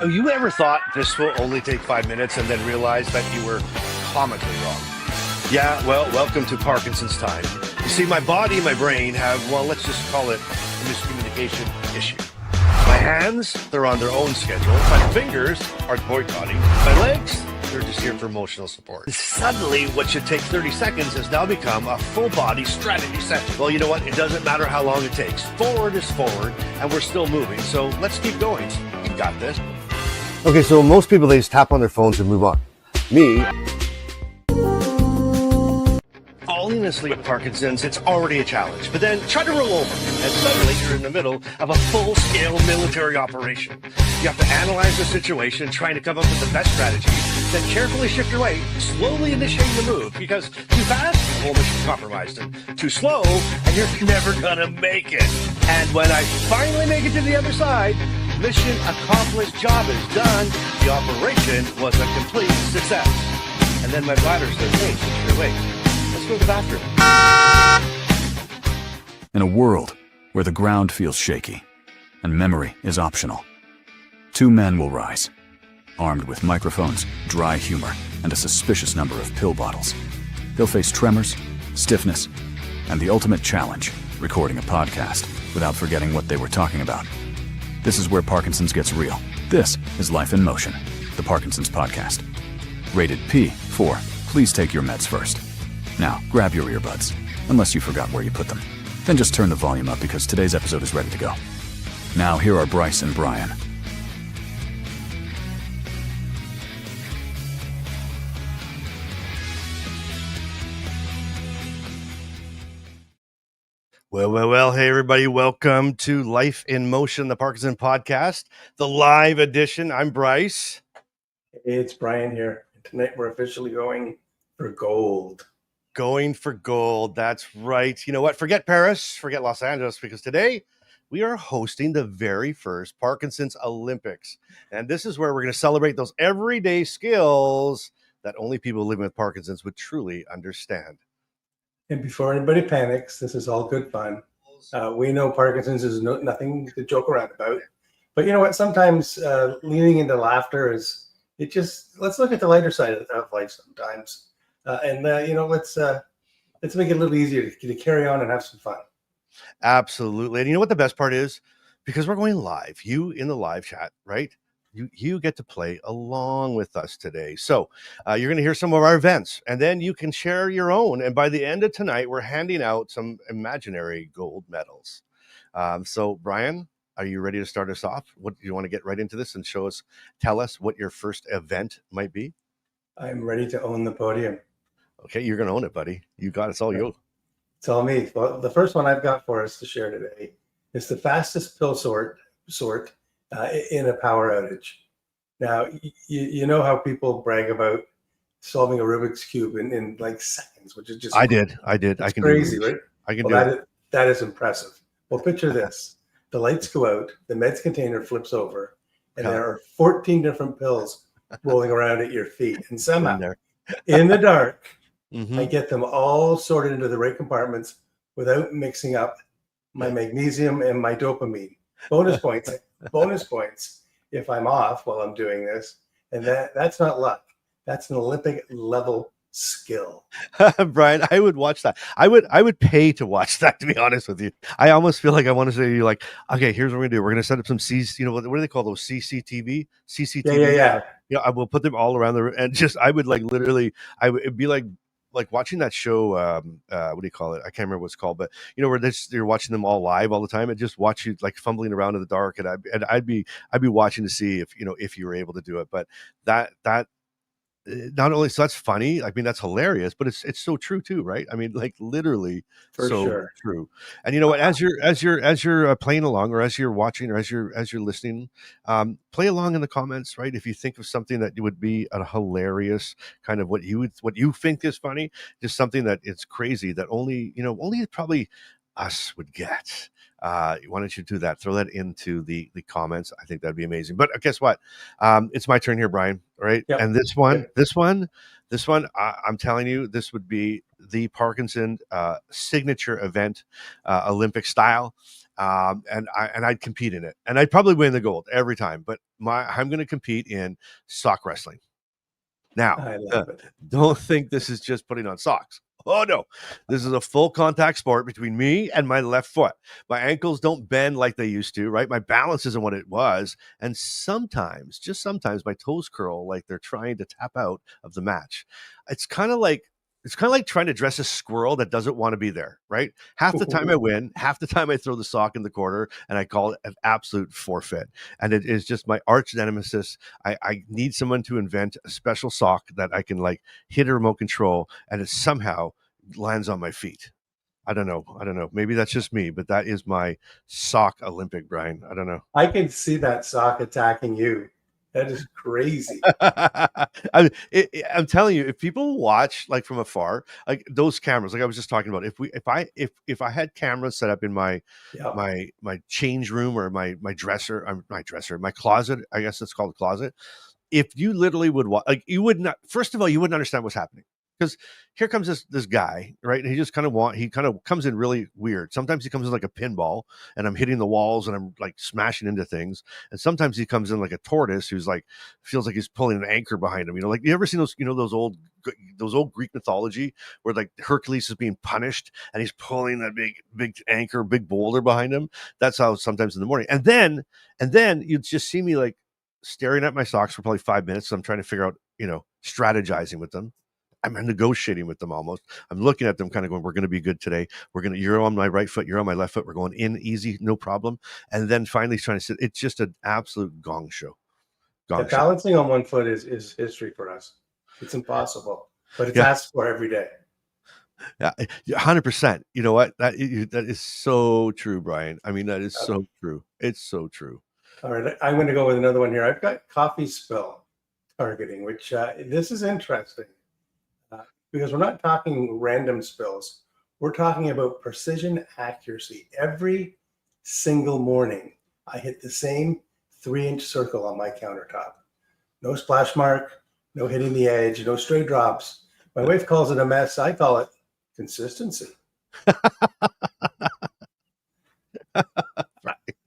Oh, you ever thought this will only take 5 minutes and then realize that you were comically wrong? Yeah, well, welcome to Parkinson's time. You see, my body and my brain have, well, let's just call it a miscommunication issue. My hands, they're on their own schedule. My fingers are boycotting. My legs, they're just here for emotional support. Suddenly, what should take 30 seconds has now become a full-body strategy session. Well, you know what? It doesn't matter how long it takes. Forward is forward, and we're still moving. So let's keep going. You got this. Okay, so most people, they just tap on their phones and move on. Me, falling asleep with Parkinson's, it's already a challenge. But then try to roll over, and suddenly you're in the middle of a full-scale military operation. You have to analyze the situation, trying to come up with the best strategy, then carefully shift your weight, slowly initiating the move, because too fast, the whole mission's compromised, and too slow, and you're never gonna make it. And when I finally make it to the other side, mission accomplished, job is done, the operation was a complete success. And then my bladder says, hey, shift your weight. Let's go to the bathroom. In a world where the ground feels shaky and memory is optional, two men will rise, armed with microphones, dry humor, and a suspicious number of pill bottles. They'll face tremors, stiffness, and the ultimate challenge, recording a podcast without forgetting what they were talking about. This is where Parkinson's gets real. This is Life in Motion, the Parkinsons podcast. Rated P for please take your meds first. Now, grab your earbuds, unless you forgot where you put them. Then just turn the volume up because today's episode is ready to go. Now, here are Bryce and Brian. Well, hey, everybody. Welcome to Life in Motion, the Parkinson podcast, the live edition. I'm Bryce. Hey, it's Brian here. Tonight, we're officially going for gold. Going for gold. That's right. You know what? Forget Paris, forget Los Angeles, because today we are hosting the very first Parkinson's Olympics. And this is where we're going to celebrate those everyday skills that only people living with Parkinson's would truly understand. And before anybody panics, this is all good fun. We know Parkinson's is nothing to joke around about. But you know what? Sometimes leaning into laughter is, let's look at the lighter side of life sometimes. Let's make it a little easier to carry on and have some fun. Absolutely. And you know what the best part is? Because we're going live, you in the live chat, right? You get to play along with us today. So you're going to hear some of our events, and then you can share your own. And by the end of tonight, we're handing out some imaginary gold medals. So Brian, are you ready to start us off? What do you want to get right into this and tell us what your first event might be? I'm ready to own the podium. Okay, you're going to own it, buddy. You got it. It's all you. It's all me. Well, the first one I've got for us to share today is the fastest pill sort in a power outage. Now, you know how people brag about solving a Rubik's Cube in like seconds, which is just I did. I can crazy, do it. Right? I can do it. That is impressive. Well, picture this. The lights go out, the meds container flips over, and there are 14 different pills rolling around at your feet. And somehow, in the dark, I get them all sorted into the right compartments without mixing up my magnesium and my dopamine. Bonus points if I'm off while I'm doing this. And that's not luck. That's an Olympic level skill. Brian, I would watch that. I would pay to watch that, to be honest with you. I almost feel like I want to say to you, like, okay, here's what we're gonna do. We're gonna set up some what do they call those? CCTV? Yeah. Yeah, I will put them all around and I would like literally, it'd be like watching that show, what do you call it? I can't remember what it's called, but you know, where you're watching them all live all the time and just watch you like fumbling around in the dark. And I'd be watching to see if you were able to do it. But that not only, so that's funny, I mean, that's hilarious, but it's so true too, right? I mean, like literally true. And you know what, as you're playing along, or as you're watching, or as you're listening, play along in the comments, right? If you think of something that would be a hilarious kind of what you think is funny, just something that it's crazy that only probably us would get. Why don't you do that? Throw that into the comments. I think that'd be amazing. But guess what? It's my turn here, Brian. All right. Yep. And this one, I'm telling you, this would be the Parkinson signature event, Olympic style. And I'd compete in it, and I'd probably win the gold every time. But I'm going to compete in sock wrestling. Now, I love it. Don't think this is just putting on socks. Oh no, this is a full contact sport between me and my left foot. My ankles don't bend like they used to, right? My balance isn't what it was. And sometimes, just sometimes, my toes curl like they're trying to tap out of the match. It's kind of like trying to dress a squirrel that doesn't want to be there, right? Half the time I win, half the time I throw the sock in the corner, and I call it an absolute forfeit. And it is just my arch nemesis. I need someone to invent a special sock that I can like hit a remote control, and it somehow lands on my feet. I don't know. Maybe that's just me, but that is my sock Olympic, Brian. I don't know. I can see that sock attacking you. That is crazy. I'm telling you, if people watch like from afar, like those cameras, like I was just talking about, if I had cameras set up in my change room or my closet, I guess it's called a closet. If you literally would watch, like you would not. First of all, you wouldn't understand what's happening. Because here comes this guy, right? And he just kind of comes in really weird. Sometimes he comes in like a pinball, and I'm hitting the walls and I'm like smashing into things. And sometimes he comes in like a tortoise who's like feels like he's pulling an anchor behind him. You know, like you ever seen those? You know those old Greek mythology where like Hercules is being punished and he's pulling that big anchor, big boulder behind him. That's how sometimes in the morning. And then you'd just see me like staring at my socks for probably 5 minutes. So I'm trying to figure out, strategizing with them. I'm negotiating with them almost. I'm looking at them kind of going, we're going to be good today. You're on my right foot. You're on my left foot. We're going in easy, no problem. And then finally trying to sit. It's just an absolute gong show. Balancing on one foot is history for us. It's impossible, but it's asked for every day. Yeah, 100%. You know what? That is so true, Brian. I mean, that is so true. It's so true. All right. I'm going to go with another one here. I've got coffee spill targeting, which this is interesting. Because we're not talking random spills. We're talking about precision accuracy. Every single morning, I hit the same 3-inch circle on my countertop. No splash mark, no hitting the edge, no stray drops. My wife calls it a mess. I call it consistency.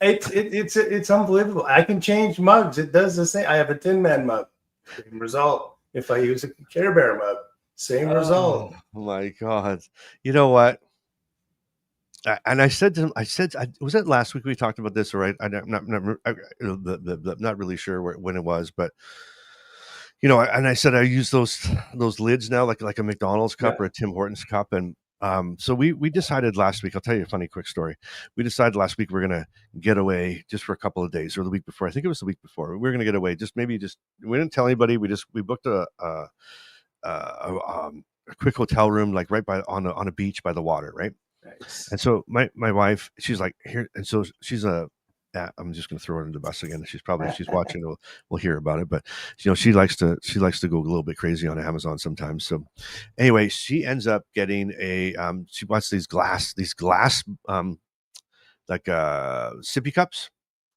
It's unbelievable. I can change mugs. It does the same. I have a Tin Man mug. Same result. If I use a Care Bear mug, same result. Oh my God. You know what? And I said to him, was that last week we talked about this, or I'm not really sure when it was, but and I said I use those lids now, like a McDonald's cup or a Tim Hortons cup, and so we decided last week. I'll tell you a funny quick story. We decided last week we're gonna get away just for a couple of days, or the week before. I think it was the week before. We were gonna get away. We didn't tell anybody. We booked a quick hotel room, like right on a beach by the water, right? Nice. And so my wife, she's like here, and so she's I'm just going to throw her under the bus again. She's watching. We'll hear about it, but she likes to go a little bit crazy on Amazon sometimes. So anyway, she ends up getting she wants these glass like sippy cups.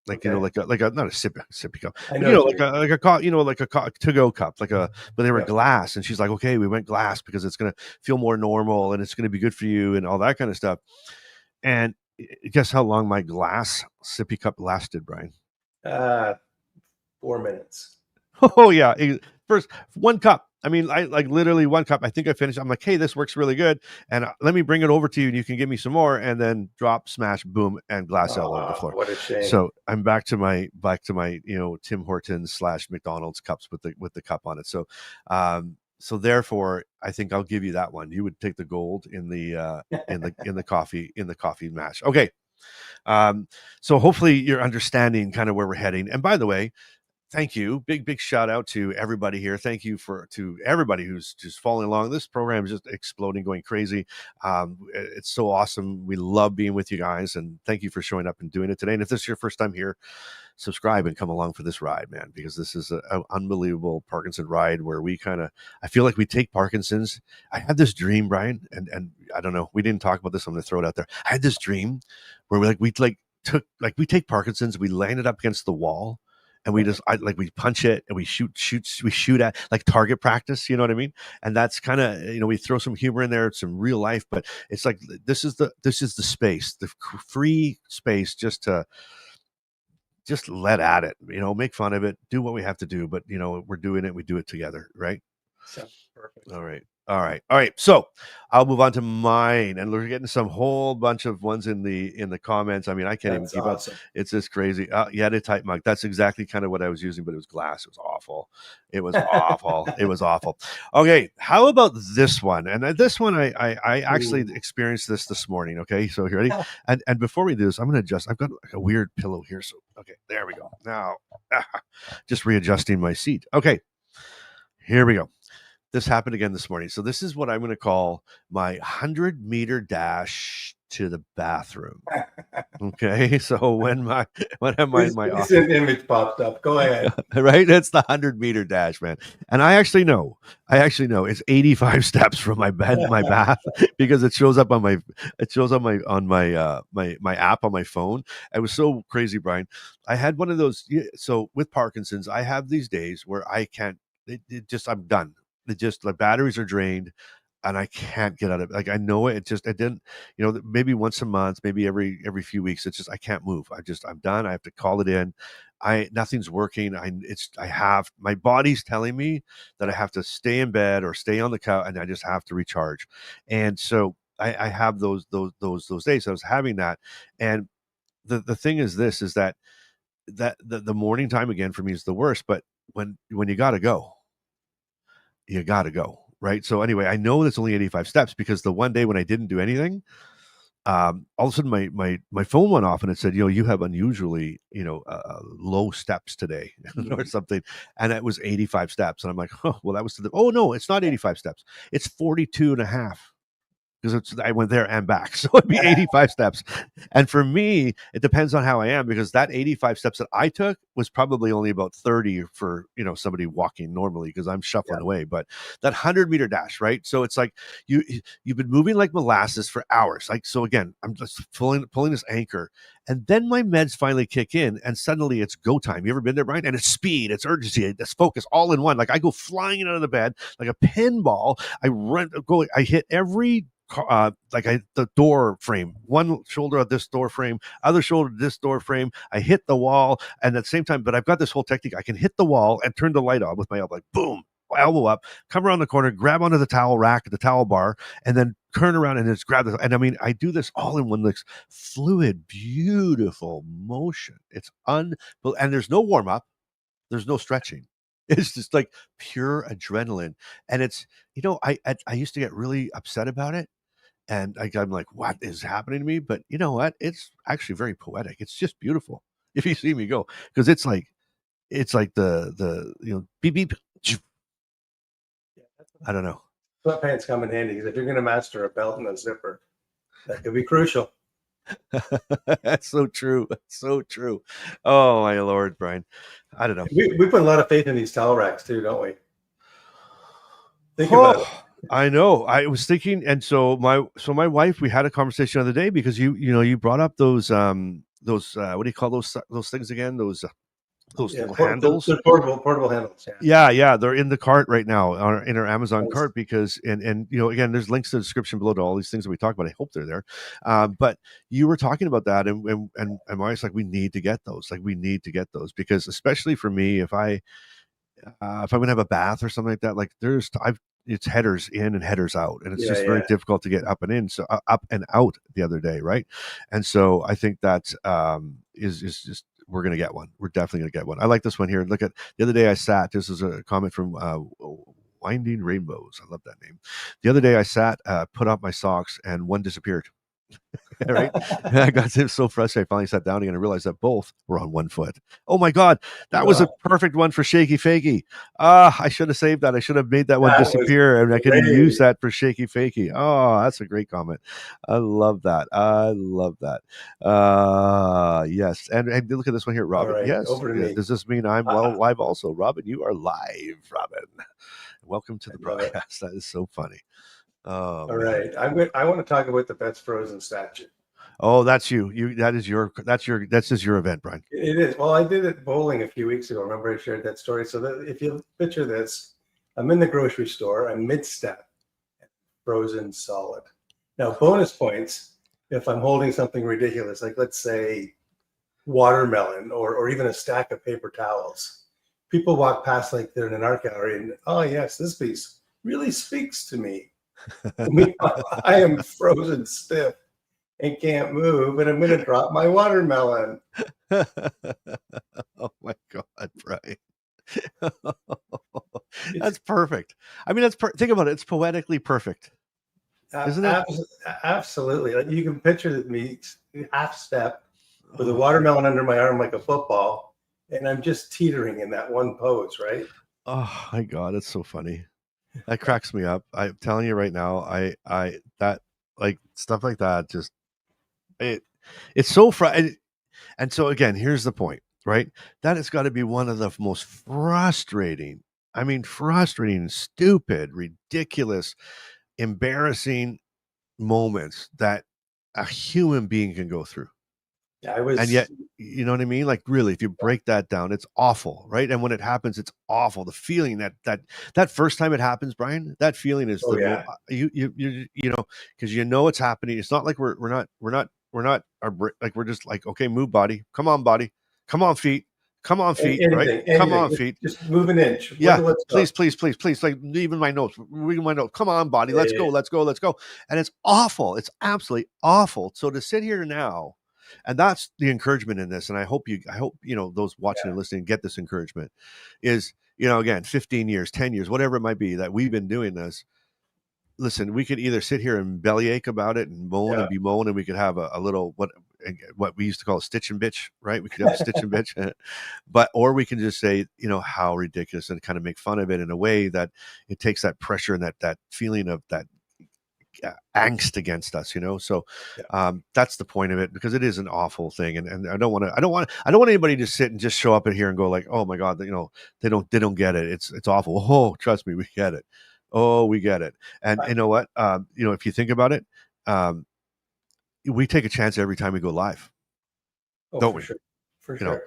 Like, like a not a sippy cup, like a to-go cup, but they were glass. And she's like, okay, we went glass because it's going to feel more normal and it's going to be good for you and all that kind of stuff. And guess how long my glass sippy cup lasted, Brian? 4 minutes. Oh yeah. First, one cup. I mean, I like literally one cup. I think I finished. I'm like, hey, this works really good. And let me bring it over to you and you can give me some more. And then drop, smash, boom, and glass all over the floor. What a shame. So I'm back to my Tim Hortons / McDonald's cups with the cup on it. So so therefore I think I'll give you that one. You would take the gold in the in the coffee match. Okay. So hopefully you're understanding kind of where we're heading. And by the way, thank you. Big shout out to everybody here. Thank you to everybody who's just following along. This program is just exploding, going crazy. It's so awesome. We love being with you guys, and thank you for showing up and doing it today. And if this is your first time here, subscribe and come along for this ride, man, because this is an unbelievable Parkinson ride where I feel like we take Parkinsons. I had this dream, Brian, and I don't know, we didn't talk about this. I'm going to throw it out there. I had this dream where we take Parkinsons, we land it up against the wall, and we punch it and we shoot at like target practice, you know what I mean? And that's kind of, we throw some humor in there, some real life, but it's like this is the space, the free space, just let at it, make fun of it, do what we have to do, but we're doing it, we do it together, right? Sounds perfect. All right. So I'll move on to mine, and we're getting some whole bunch of ones in the comments. I mean, I can't even keep up. It's just crazy. You had a type mug. That's exactly kind of what I was using, but it was glass. It was awful. It was awful. It was awful. Okay, how about this one? And this one, I actually experienced this morning. Okay, so you ready? And before we do this, I'm going to adjust. I've got like a weird pillow here. So okay, there we go. Now, just readjusting my seat. Okay, here we go. This happened again this morning. So this is what I'm going to call my 100-meter dash to the bathroom. Okay. So when my recent image popped up, go ahead. Right. That's the 100-meter dash, man. And I actually know it's 85 steps from my bath because it shows up on my app on my phone. It was so crazy, Brian. I had one of those. So with Parkinson's, I have these days where I can't, I'm done. The batteries are drained and I can't get out of it. Like, I know it didn't, maybe once a month, maybe every few weeks. It's just, I can't move. I'm done. I have to call it in. Nothing's working. My body's telling me that I have to stay in bed or stay on the couch, and I just have to recharge. And so I have those days. I was having that. And the thing is that the morning time again for me is the worst, but when you gotta go, you got to go, right? So anyway, I know that's only 85 steps because the one day when I didn't do anything, all of a sudden my phone went off and it said, you have unusually, low steps today or something. And it was 85 steps. And I'm like, oh, well, that was oh no, it's not 85 steps. It's 42 and a half. Because I went there and back. So it'd be 85 steps. And for me, it depends on how I am, because that 85 steps that I took was probably only about 30 for, somebody walking normally, because I'm shuffling away. But that 100-meter dash, right? So it's like you've been moving like molasses for hours. Like, so again, I'm just pulling this anchor. And then my meds finally kick in, and suddenly it's go time. You ever been there, Brian? And it's speed, it's urgency, it's focus, all in one. Like, I go flying out of the bed like a pinball. I hit every the door frame, one shoulder of this door frame, other shoulder of this door frame. I hit the wall, and at the same time, but I've got this whole technique. I can hit the wall and turn the light on with my elbow, like boom, elbow up, come around the corner, grab onto the towel rack, the towel bar, and then turn around and just grab it. And I mean, I do this all in one, like, fluid, beautiful motion. It's unbelievable. And there's no warm up. There's no stretching. It's just like pure adrenaline. And it's, I used to get really upset about it. And I'm like, what is happening to me? But you know what? It's actually very poetic. It's just beautiful if you see me go, because it's like the beep beep. I don't know. Sweatpants come in handy, because if you're going to master a belt and a zipper, that could be crucial. That's so true. That's so true. Oh my Lord, Brian. I don't know. We put a lot of faith in these towel racks too, don't we? Think about it. I know. I was thinking, and so my wife, we had a conversation the other day, because you brought up those what do you call those things again? Those little handles. They're portable handles. Yeah. They're in the cart right now, in our Amazon cart, because and again, there's links in the description below to all these things that we talk about. I hope they're there. But you were talking about that, and my wife's like, we need to get those. Like, we need to get those, because especially for me, if I'm gonna have a bath or something like that, like it's headers in and headers out, and it's just very difficult to get up and in, so up and out the other day, right? And so I think that is just, we're gonna get one. We're definitely gonna get one. I like this one here. Look at the other day I sat. This is a comment from Winding Rainbows. I love that name. The other day I sat, put up my socks, and one disappeared. Right? And I got so frustrated. I finally sat down again and realized that both were on one foot. Oh my God. That was a perfect one for Shakey Fakey. I should have saved that. I should have made that one disappear, and I could use that for Shakey Fakey. Oh, that's a great comment. I love that. I love that. Yes. And look at this one here, Robin. Right, yes. over to me. Does this mean I'm live also? Robin, you are live, Robin. Welcome to the broadcast. That is so funny. Oh, all right. I want to talk about the Pets Frozen statue. Oh, that's you. That's just your event, Brian. It is. Well, I did it bowling a few weeks ago. Remember I shared that story? So that if you picture this, I'm in the grocery store, I'm mid-step, frozen solid. Now, bonus points if I'm holding something ridiculous, like let's say watermelon or even a stack of paper towels. People walk past like they're in an art gallery and, oh yes, this piece really speaks to me. I am frozen stiff and can't move, and I'm going to drop my watermelon. Oh my God, Brian. That's perfect. I mean, think about it. It's poetically perfect. Isn't it? Absolutely. Like you can picture me half step with a watermelon under my arm like a football, and I'm just teetering in that one pose, right? Oh my God, it's so funny. That cracks me up. I'm telling you right now, that like stuff like that just it's so and so again, here's the point, right? That has got to be one of the most frustrating, stupid, ridiculous, embarrassing moments that a human being can go through. Yeah, and yet, you know what I mean? Like really, if you break that down, it's awful, right? And when it happens, it's awful. The feeling that first time it happens, Brian, that feeling is you know, because you know it's happening. It's not like we're not like we're just like, okay, move body, come on feet, anything, right? Come on feet, just move an inch. Yeah, please, like even my notes, reading my notes. Come on, body, let's go. And it's awful. It's absolutely awful. So to sit here now. And that's the encouragement in this. And I hope those watching and listening get this encouragement is, again, 15 years, 10 years, whatever it might be that we've been doing this. Listen, we could either sit here and bellyache about it and moan and bemoan, and we could have a little, what we used to call a stitch and bitch, right? We could have a stitch and bitch, or we can just say, how ridiculous, and kind of make fun of it in a way that it takes that pressure and that feeling of that angst against us, so that's the point of it, because it is an awful thing, and I don't want anybody to sit and just show up in here and go like, oh my God, they don't get it, it's awful. Oh, trust me, we get it. Oh, we get it. And you know what, if you think about it, we take a chance every time we go live, don't we? For sure.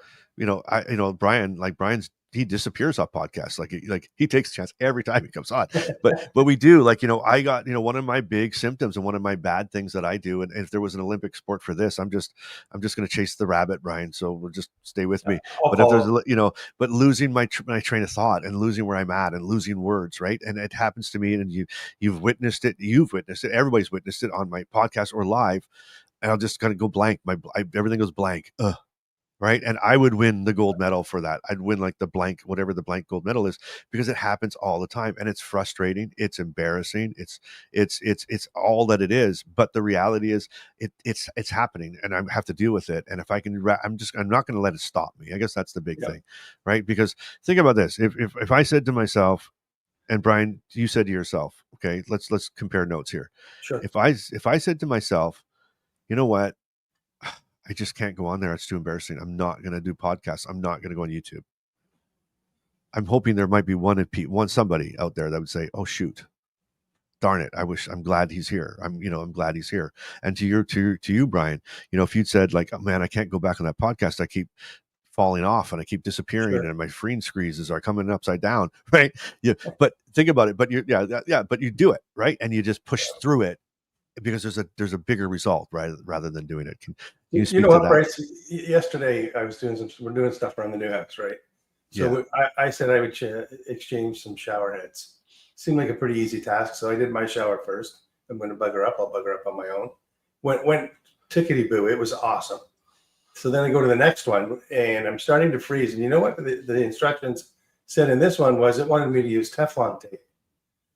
Brian's, he disappears off podcasts. Like he takes a chance every time he comes on. But we do, I got, one of my big symptoms and one of my bad things that I do. And if there was an Olympic sport for this, I'm just going to chase the rabbit, Brian. So we'll just stay with me. But if there's, but losing my train of thought and losing where I'm at and losing words, right? And it happens to me, and you've witnessed it. Everybody's witnessed it on my podcast or live. And I'll just kind of go blank. Everything goes blank. Right. And I would win the gold medal for that. I'd win like the blank, whatever the blank gold medal is, because it happens all the time. And it's frustrating. It's embarrassing. It's all that it is. But the reality is it's happening, and I have to deal with it. And if I can, I'm not going to let it stop me. I guess that's the big thing. Right. Because think about this. If I said to myself, and Brian, you said to yourself, okay, let's compare notes here. Sure. If I said to myself, you know what? I just can't go on there. It's too embarrassing. I'm not going to do podcasts. I'm not going to go on YouTube. I'm hoping there might be somebody out there that would say, oh, shoot, darn it. I'm glad he's here. I'm glad he's here. And to you, Brian, if you'd said like, oh man, I can't go back on that podcast. I keep falling off and I keep disappearing, and my screen squeezes are coming upside down. Right. Yeah. But think about it. But but you do it. Right. And you just push through it, because there's a bigger result, right? Rather than doing it. Can you speak know to what, that? Bryce? Yesterday we're doing stuff around the new house, right? So I said I would exchange some shower heads. Seemed like a pretty easy task. So I did my shower first. I'm going to bugger up. I'll bugger up on my own. Went tickety boo. It was awesome. So then I go to the next one, and I'm starting to freeze. And you know what the instructions said in this one was, it wanted me to use Teflon tape.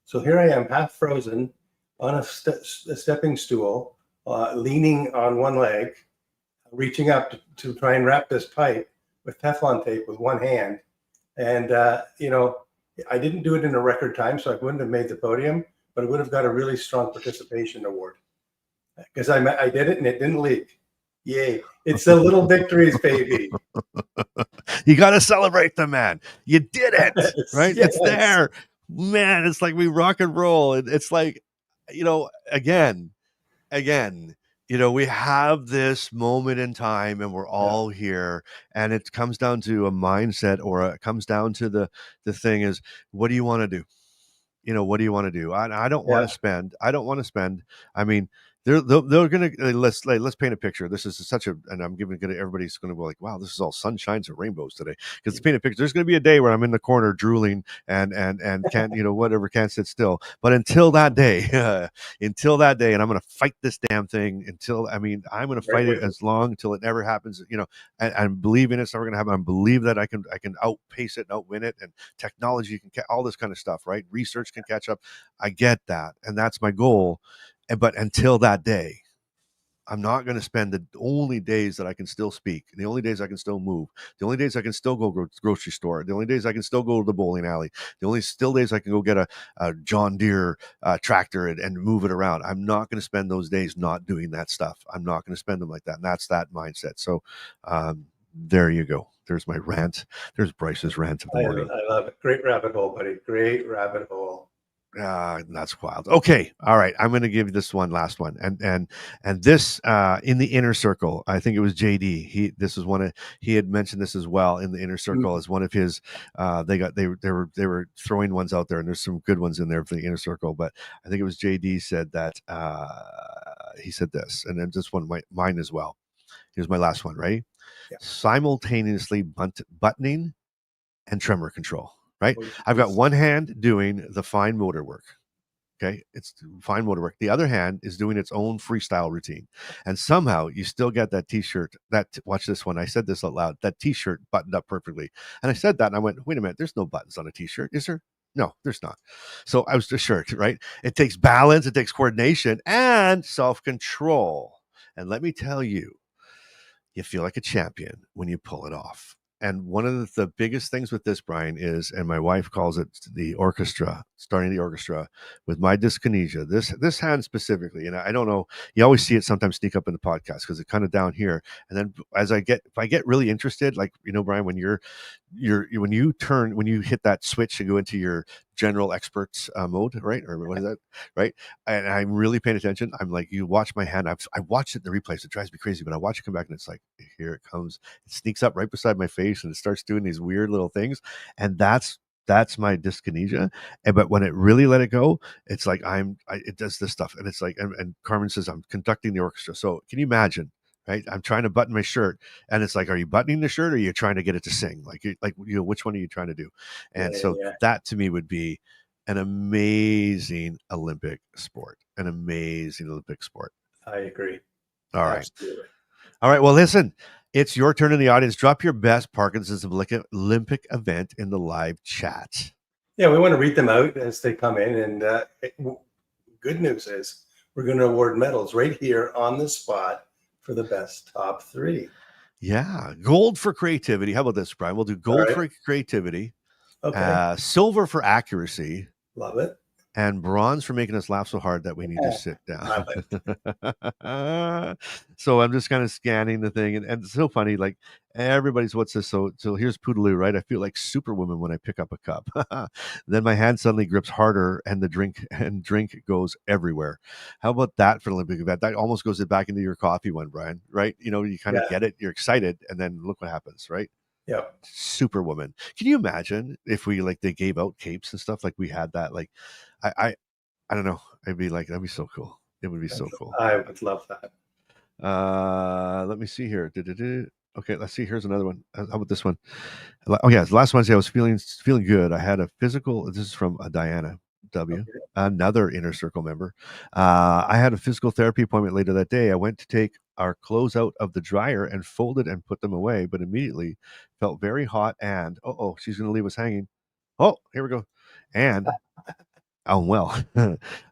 So here I am, half frozen, on a stepping stool leaning on one leg, reaching up to try and wrap this pipe with Teflon tape with one hand. And, I didn't do it in a record time, so I wouldn't have made the podium, but I would have got a really strong participation award because I did it and it didn't leak. Yay. It's the little victories, baby. You got to celebrate them, man. You did it, Yes, right? yes. It's there, man. It's like we rock and roll. And it's like, again, we have this moment in time and we're all here, and it comes down to a mindset, or it comes down to the thing is, what do you want to do? What do you want to do? I don't want to spend. I mean, they're gonna let's paint a picture. This is such a, and I'm giving everybody's gonna go like, wow, this is all sunshines and rainbows today. Because let's paint a picture. There's gonna be a day where I'm in the corner drooling and can't sit still. But until that day, and I'm gonna fight this damn thing I'm gonna fight it as long until it never happens. And believe in it's never gonna happen. I believe that I can outpace it and outwin it, and technology can all this kind of stuff, right? Research can catch up. I get that, and that's my goal. But until that day, I'm not going to spend the only days that I can still speak, the only days I can still move, the only days I can still go grocery store, the only days I can still go to the bowling alley, the only still days I can go get a John Deere tractor and move it around. I'm not going to spend those days not doing that stuff. I'm not going to spend them like that. And that's that mindset. So there you go. There's my rant. There's Bryce's rant of the morning. I love it. Great rabbit hole, buddy. Great rabbit hole. That's wild. Okay. All right. I'm going to give you this last one. And this, in the inner circle, I think it was JD. He had mentioned this as well in the inner circle as one of his, they were throwing ones out there, and there's some good ones in there for the inner circle, but I think it was JD said that, he said this, and then this one, mine as well. Here's my last one, right? Yeah. Simultaneously buttoning and tremor control. Right? I've got one hand doing the fine motor work. Okay. It's fine motor work. The other hand is doing its own freestyle routine. And somehow you still get that t-shirt watch this one. I said this out loud, that t-shirt buttoned up perfectly. And I said that and I went, wait a minute, there's no buttons on a t-shirt. Is there? No, there's not. So I was the shirt, right? It takes balance. It takes coordination and self-control. And let me tell you, you feel like a champion when you pull it off. And one of the biggest things with this, Brian, is, and my wife calls it the orchestra, starting the orchestra with my dyskinesia, this hand specifically. And I don't know, you always see it sometimes sneak up in the podcast because it's kind of down here. And then if I get really interested, like, Brian, when when you hit that switch and go into your general experts mode, right? Or what is that? Right. And I'm really paying attention. I'm like, you watch my hand. I watched it in the replays. It drives me crazy, but I watch it come back and it's like, here it comes. It sneaks up right beside my face and it starts doing these weird little things. And that's my dyskinesia. But when it really let it go, it's like it does this stuff. And it's like, and Carmen says, I'm conducting the orchestra. So can you imagine? Right, I'm trying to button my shirt, and it's like, are you buttoning the shirt, or are you trying to get it to sing? Like which one are you trying to do? And that to me would be an amazing Olympic sport. I agree. All right. Absolutely. All right. Well, listen, it's your turn in the audience. Drop your best Parkinson's Olympic event in the live chat. Yeah, we want to read them out as they come in. And good news is we're going to award medals right here on the spot for the best top three. Yeah. Gold for creativity. How about this, Brian? We'll do gold for creativity. Okay. Silver for accuracy. Love it. And bronze for making us laugh so hard that we need to sit down. So I'm just kind of scanning the thing. And it's so funny. Like everybody's, what's this? So here's Poodaloo, right? I feel like Superwoman when I pick up a cup. Then my hand suddenly grips harder and the drink goes everywhere. How about that for an Olympic event? That almost goes back into your coffee one, Brian, right? You kind of get it. You're excited. And then look what happens, right? Yeah. Superwoman. Can you imagine if we they gave out capes and stuff like we had that? Like I don't know. I'd be like, that'd be so cool. It would be so cool. I would love that. Let me see here. Okay, let's see. Here's another one. How about this one? Oh yeah, last Wednesday I was feeling good. I had a physical. This is from Diana W, another inner circle member. I had a physical therapy appointment later that day. I went to take our clothes out of the dryer and folded and put them away, but immediately felt very hot and she's going to leave us hanging. Oh, here we go. And Oh, well,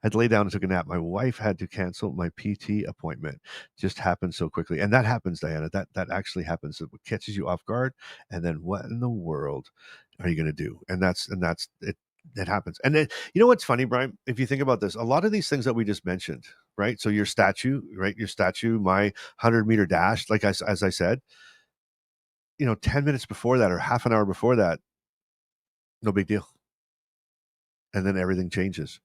I'd lay down and took a nap. My wife had to cancel my PT appointment. Just happened so quickly. And that happens, Diana. That actually happens. It catches you off guard. And then what in the world are you going to do? And that's it. That happens. And then, you know what's funny, Brian? If you think about this, a lot of these things that we just mentioned, right? So your statue, right? Your statue, my 100-meter dash, like as I said, 10 minutes before that or half an hour before that, no big deal. And then everything changes.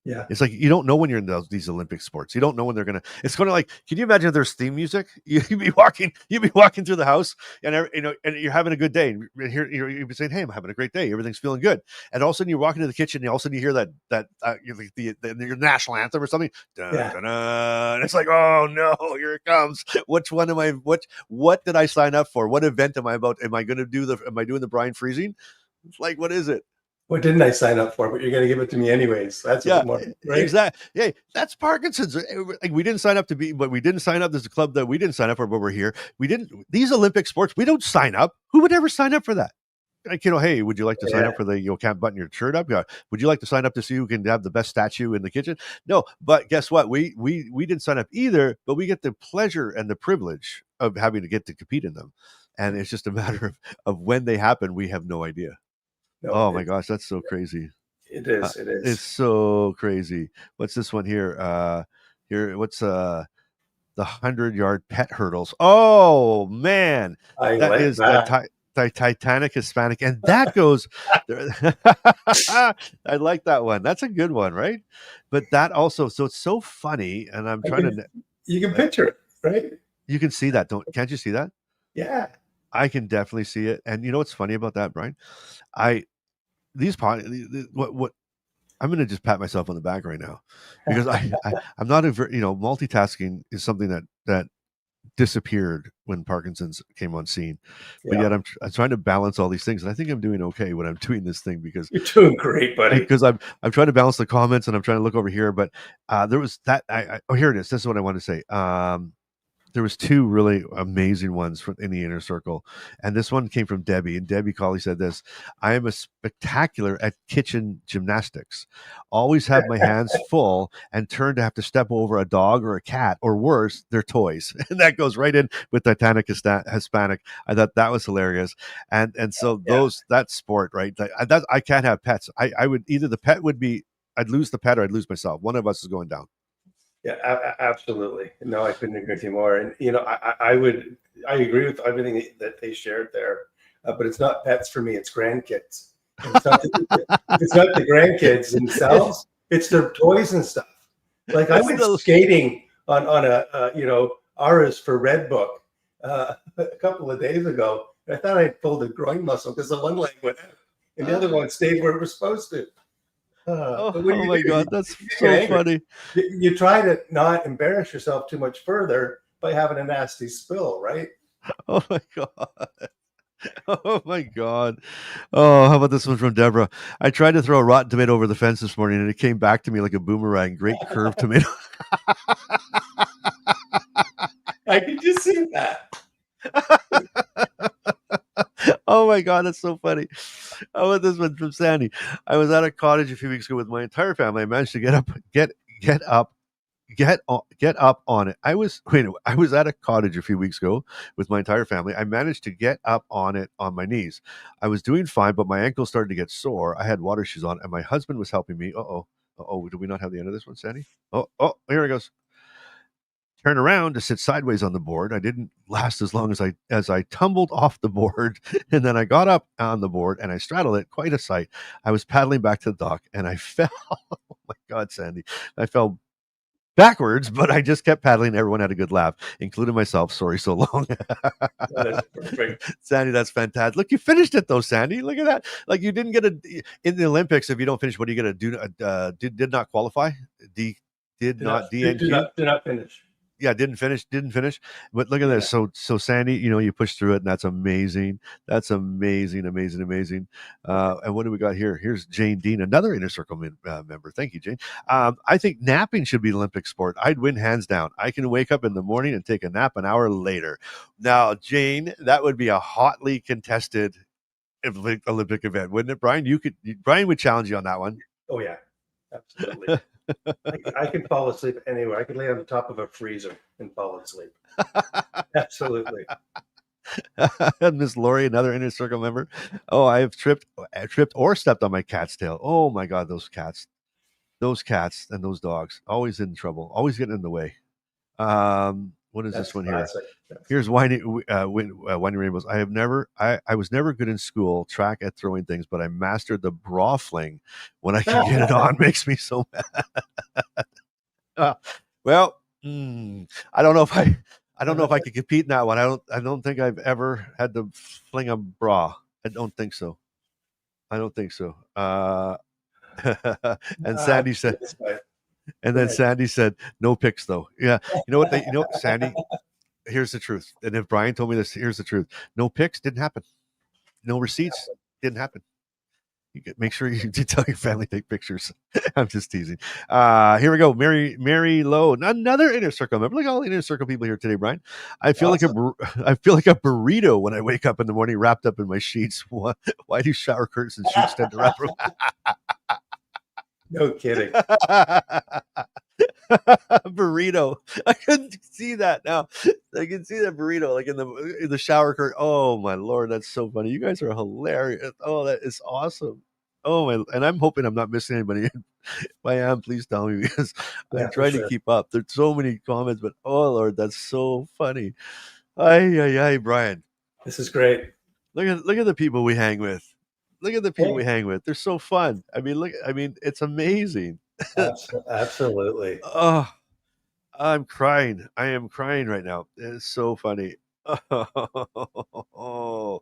Yeah. It's like you don't know when you're in these Olympic sports. You don't know when they're gonna. It's going to like. Can you imagine if there's theme music? You'd be walking through the house, and and you're having a good day. And here you'd be saying, "Hey, I'm having a great day. Everything's feeling good." And all of a sudden, you walk into the kitchen, and all of a sudden, you hear your national anthem or something. Dun, Yeah. dun, dun. And it's like, oh no, here it comes. Which one am I? What did I sign up for? What event am I about? Am I going to do Am I doing the Brian freezing? It's like, what is it? What didn't I sign up for? But you're going to give it to me anyways. That's more, right? Exactly. Yeah, that's Parkinson's. Like we didn't sign up to be, but we didn't sign up. There's a club that we didn't sign up for, but we're here. We didn't. These Olympic sports, we don't sign up. Who would ever sign up for that? Like, hey, would you like to sign up for the can't button your shirt up? Yeah. Would you like to sign up to see who can have the best statue in the kitchen? No, but guess what? We didn't sign up either, but we get the pleasure and the privilege of having to get to compete in them, and it's just a matter of when they happen. We have no idea. No, oh my gosh, that's so crazy. It is. It is. It's so crazy. What's this one here? What's the 100-yard pet hurdles? Oh man, that is the Titanic Hispanic, and that goes. I like that one. That's a good one, right? But that also, so it's so funny, and I'm trying to. You can picture it, right? You can see that, can't you see that? Yeah, I can definitely see it. And you know what's funny about that, Brian? What I'm going to just pat myself on the back right now because I'm not multitasking is something that disappeared when Parkinson's came on scene, but yet I'm trying to balance all these things, and I think I'm doing okay when I'm doing this thing because you're doing great, buddy. Because I'm trying to balance the comments and I'm trying to look over here, but there was that. Here it is. This is what I want to say. There was two really amazing ones in the inner circle. And this one came from Debbie. And Debbie Colley said this: I am a spectacular at kitchen gymnastics. Always have my hands full and turn to have to step over a dog or a cat, or worse, their toys. And that goes right in with Titanic Hispanic. I thought that was hilarious. And so that sport, right? I can't have pets. I would either the pet would be, I'd lose the pet or I'd lose myself. One of us is going down. Yeah, absolutely. No, I couldn't agree with you more. And I agree with everything that they shared there. But it's not pets for me; it's grandkids. It's not the grandkids themselves; it's their toys and stuff. Like I went skating on a Aras for Red Book a couple of days ago. I thought I pulled a groin muscle because the one leg went out and the other one stayed where it was supposed to. Oh my God, that's so funny. You try to not embarrass yourself too much further by having a nasty spill, right? Oh my God. Oh my God. Oh, how about this one from Deborah? I tried to throw a rotten tomato over the fence this morning and it came back to me like a boomerang. Great curved tomato. I could just see that. Oh my God, that's so funny. How about this one from Sandy? I was at a cottage a few weeks ago with my entire family. I managed to get up on it. I was at a cottage a few weeks ago with my entire family. I managed to get up on it on my knees. I was doing fine, but my ankle started to get sore. I had water shoes on, and my husband was helping me. Do we not have the end of this one, Sandy? Oh, here it goes. Turn around to sit sideways on the board. I didn't last as long as I tumbled off the board, and then I got up on the board and I straddled it. Quite a sight. I was paddling back to the dock and I fell. Oh my God, Sandy! I fell backwards, but I just kept paddling. Everyone had a good laugh, including myself. Sorry so long. That's perfect. Sandy, that's fantastic. Look, you finished it though, Sandy. Look at that. Like you didn't get in the Olympics. If you don't finish, what are you going to do? Did not qualify. Did not finish. Yeah, didn't finish. But look at this. So Sandy, you pushed through it, and that's amazing. That's amazing. And what do we got here? Here's Jane Dean, another Inner Circle member. Thank you, Jane. I think napping should be an Olympic sport. I'd win hands down. I can wake up in the morning and take a nap an hour later. Now, Jane, that would be a hotly contested Olympic event, wouldn't it, Brian? Brian would challenge you on that one. Oh yeah. Absolutely. I can fall asleep anywhere. I could lay on the top of a freezer and fall asleep. Absolutely. Miss Lori, another inner circle member. Oh, I have tripped or stepped on my cat's tail. Oh my God, those cats and those dogs always in trouble, always getting in the way. What is That's this one here? classic. Here's Whiny Rainbows. I was never good in school, track at throwing things, but I mastered the bra fling when I can get it on. Makes me so mad. Well, I don't know if I could compete in that one. I don't think I've ever had to fling a bra. I don't think so. And Sandy said, Sandy said, no pics though. Yeah. You know what, Sandy, here's the truth. And if Brian told me this, here's the truth. No pics didn't happen. No receipts didn't happen. You make sure you tell your family take pictures. I'm just teasing. Here we go. Mary Lowe, another inner circle member. Look at all the inner circle people here today, Brian. I feel like a burrito when I wake up in the morning, wrapped up in my sheets. Why do shower curtains and sheets tend to wrap around? No kidding. Burrito. I couldn't see that now. I can see that burrito like in the shower curtain. Oh my Lord, that's so funny. You guys are hilarious. Oh, that is awesome. Oh my, and I'm hoping I'm not missing anybody. If I am, please tell me, because I'm trying to keep up. There's so many comments, but oh Lord, that's so funny. Ay, Brian. This is great. Look at the people we hang with. Look at the people we hang with. They're so fun. I mean, it's amazing. Absolutely. Oh, I'm crying. I am crying right now. It's so funny. Oh,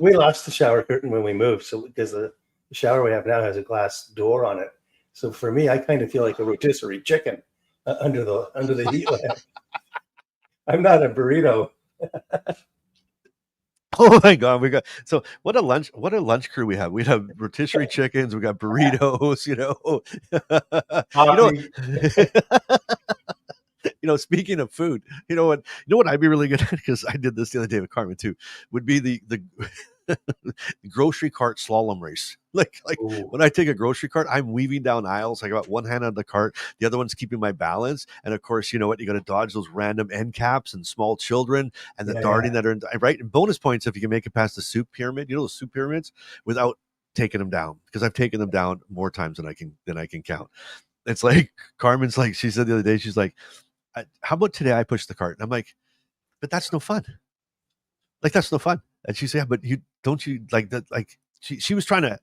we lost the shower curtain when we moved, so because the shower we have now has a glass door on it. So for me, I kind of feel like a rotisserie chicken under the heat lamp. I'm not a burrito. Oh my God, what a lunch crew we have. We have rotisserie chickens, we got burritos, speaking of food, you know what I'd be really good at, because I did this the other day with Carmen too, would be the grocery cart slalom race. Like Ooh. when I take a grocery cart, I'm weaving down aisles. I got one hand on the cart, the other one's keeping my balance. And of course, you know what? You got to dodge those random end caps and small children and the darting that are right. And bonus points if you can make it past the soup pyramid. You know those soup pyramids, without taking them down, because I've taken them down more times than I can count. It's like Carmen's like, she said the other day, she's like, how about today I push the cart? And I'm like, but that's no fun. Like, that's no fun. And she said, yeah, but you like that? Like she was trying to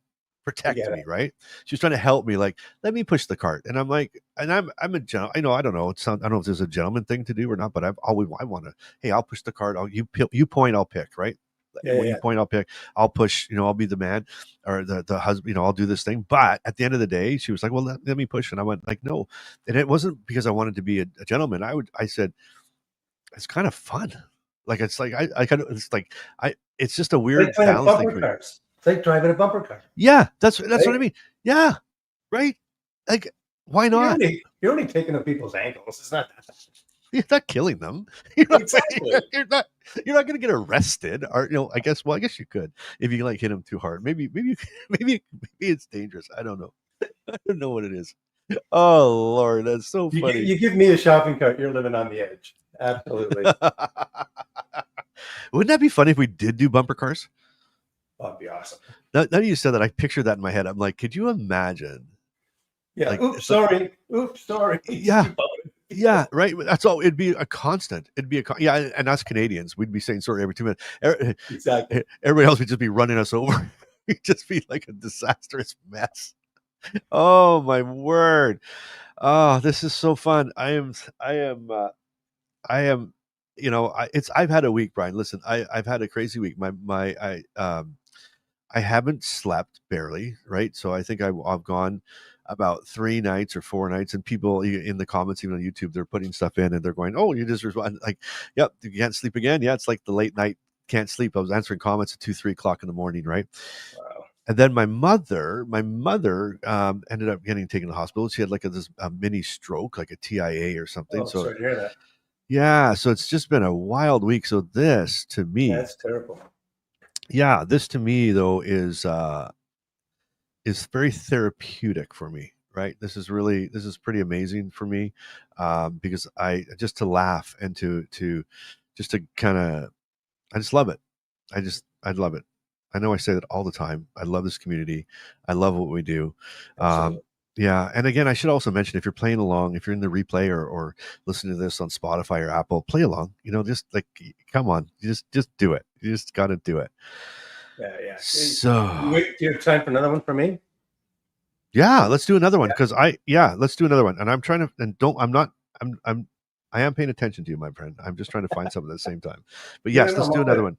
protect me, right? She was trying to help me, like, let me push the cart. And I'm like, and I'm a gentleman. I don't know. I don't know if there's a gentleman thing to do or not, but I want to, hey, I'll push the cart. You point, I'll pick, right? When you point, I'll pick. I'll push, I'll be the man or the husband, I'll do this thing. But at the end of the day, she was like, well, let me push. And I went like, no. And it wasn't because I wanted to be a gentleman. I said, it's kind of fun. Like, it's like, it's just a weird balance thing for you. It's like driving a bumper car. Yeah, that's what I mean. Yeah, right. Like, why not? You're only taking up people's ankles. It's not that. You're not killing them. You're not going to get arrested. Or I guess you could if you hit them too hard. Maybe it's dangerous. I don't know. I don't know what it is. Oh Lord, that's so funny. You give me a shopping cart, you're living on the edge. Absolutely. Wouldn't that be funny if we did do bumper cars? That'd be awesome. Now you said that, I pictured that in my head. I'm like, could you imagine? Yeah. Like, oops, sorry. Yeah. Yeah, right. That's all. It'd be a constant. And us Canadians, we'd be saying sorry every 2 minutes. Exactly. Everybody else would just be running us over. We'd just be like a disastrous mess. Oh my word. Oh, this is so fun. I've had a week, Brian. Listen, I've had a crazy week. I haven't slept barely, right? So I think I've gone about 3 nights or 4 nights, and people in the comments, even on YouTube, they're putting stuff in and they're going, oh, you just respond like, yep, you can't sleep again. Yeah, it's like the late night can't sleep. I was answering comments at 2-3 o'clock in the morning, right? Wow. And then my mother ended up getting taken to the hospital. She had like this mini stroke, like a TIA or something. So sorry to hear that. Yeah, so it's just been a wild week. So this to me, that's terrible. Yeah, this to me though is is very therapeutic for me. Right. This is pretty amazing for me, because I just to laugh and just to kind of, I just love it. I love it. I know I say that all the time. I love this community. I love what we do. Absolutely. Yeah. And again, I should also mention, if you're playing along, if you're in the replay or listening to this on Spotify or Apple, play along, just like, come on, just do it. You just got to do it. Yeah. So Wait, do you have time for another one for me? yeah, let's do another one. Cause let's do another one. And I'm trying to, and I am paying attention to you, my friend. I'm just trying to find something at the same time, but yes, let's do another one.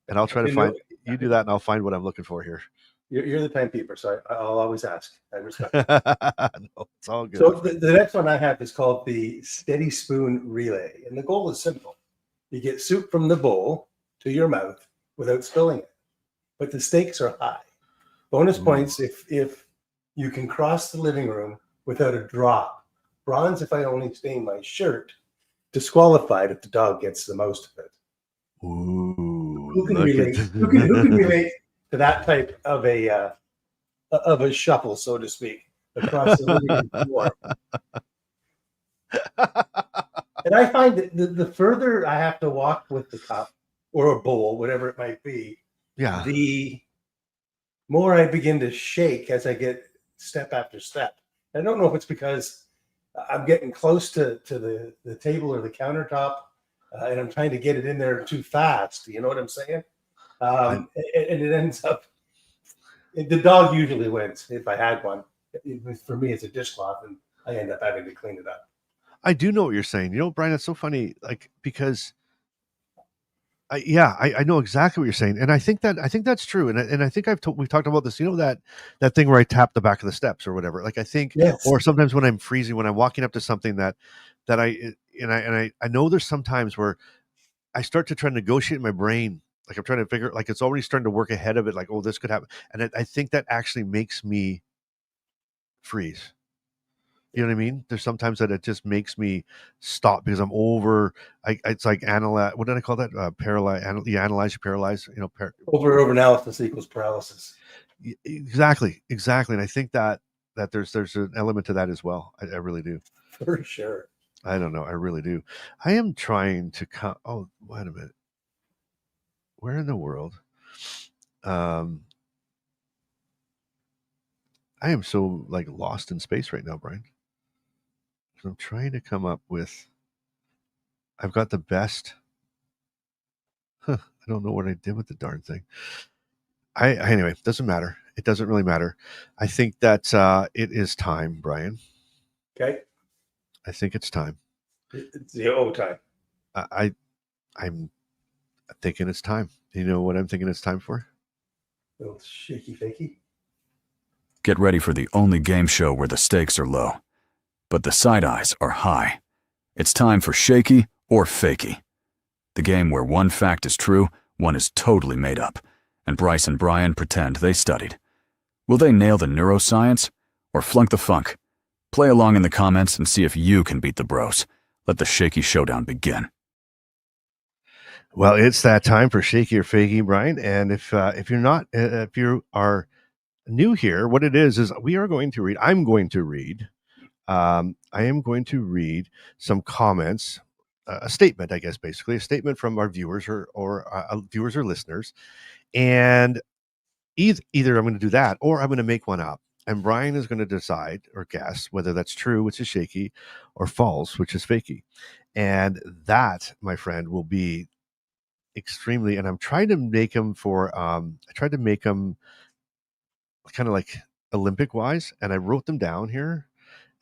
And I'll try to find, you do that and I'll find what I'm looking for here. You're the timekeeper, so I'll always ask. I respect. No, it's all good. So the next one I have is called the Steady Spoon Relay, and the goal is simple: you get soup from the bowl to your mouth without spilling it, but the stakes are high. Bonus points if you can cross the living room without a drop. Bronze if I only stain my shirt. Disqualified if the dog gets the most of it. Ooh, who can relate to that type of a shuffle, so to speak, across the living room floor? And I find that the further I have to walk with the cup or a bowl, whatever it might be, the more I begin to shake as I get step after step. I don't know if it's because I'm getting close to the table or the countertop, and I'm trying to get it in there too fast. You know what I'm saying? And it ends up, the dog usually wins if I had one. For me, it's a dishcloth, and I end up having to clean it up. I do know what you're saying. Brian, it's so funny, like, because I know exactly what you're saying, and I think that's true, and I think we've talked about this. That thing where I tap the back of the steps or whatever. Like, I think, yes. Or sometimes when I'm freezing, when I'm walking up to something that I know there's some times where I start to try to negotiate in my brain. Like, I'm trying to figure, like, it's already starting to work ahead of it. Like, oh, this could happen, and I think that actually makes me freeze. You know what I mean? There's sometimes that it just makes me stop because I'm over. It's like analyze. What did I call that? Paralyze. You analyze, you paralyze. Over analysis equals paralysis. Exactly. And I think that there's an element to that as well. I really do. For sure. I don't know. I really do. I am trying to come. Oh, wait a minute. Where in the world? I am so like lost in space right now, Brian. So I'm trying to come up with. I've got the best. I don't know what I did with the darn thing. Anyway, it doesn't matter. It doesn't really matter. I think that it is time, Brian. Okay. I think it's time. It's the old time. I'm thinking it's time. You know what I'm thinking it's time for? Little Shakey Fakey. Get ready for the only game show where the stakes are low, but the side eyes are high. It's time for Shaky or Fakey, the game where one fact is true, one is totally made up, and Bryce and Brian pretend they studied. Will they nail the neuroscience or flunk the funk? Play along in the comments and see if you can beat the bros. Let the Shaky showdown begin. Well, it's that time for Shaky or Fakey, Brian. And if you are new here, what it is we are going to read. I'm going to read. I am going to read some comments, a statement, I guess, basically a statement from our viewers or viewers or listeners, and either I'm going to do that or I'm going to make one up. And Brian is going to decide or guess whether that's true, which is Shaky, or false, which is Fakey. And that, my friend, will be extremely, and I'm trying to make them I tried to make them kind of like Olympic wise, and I wrote them down here,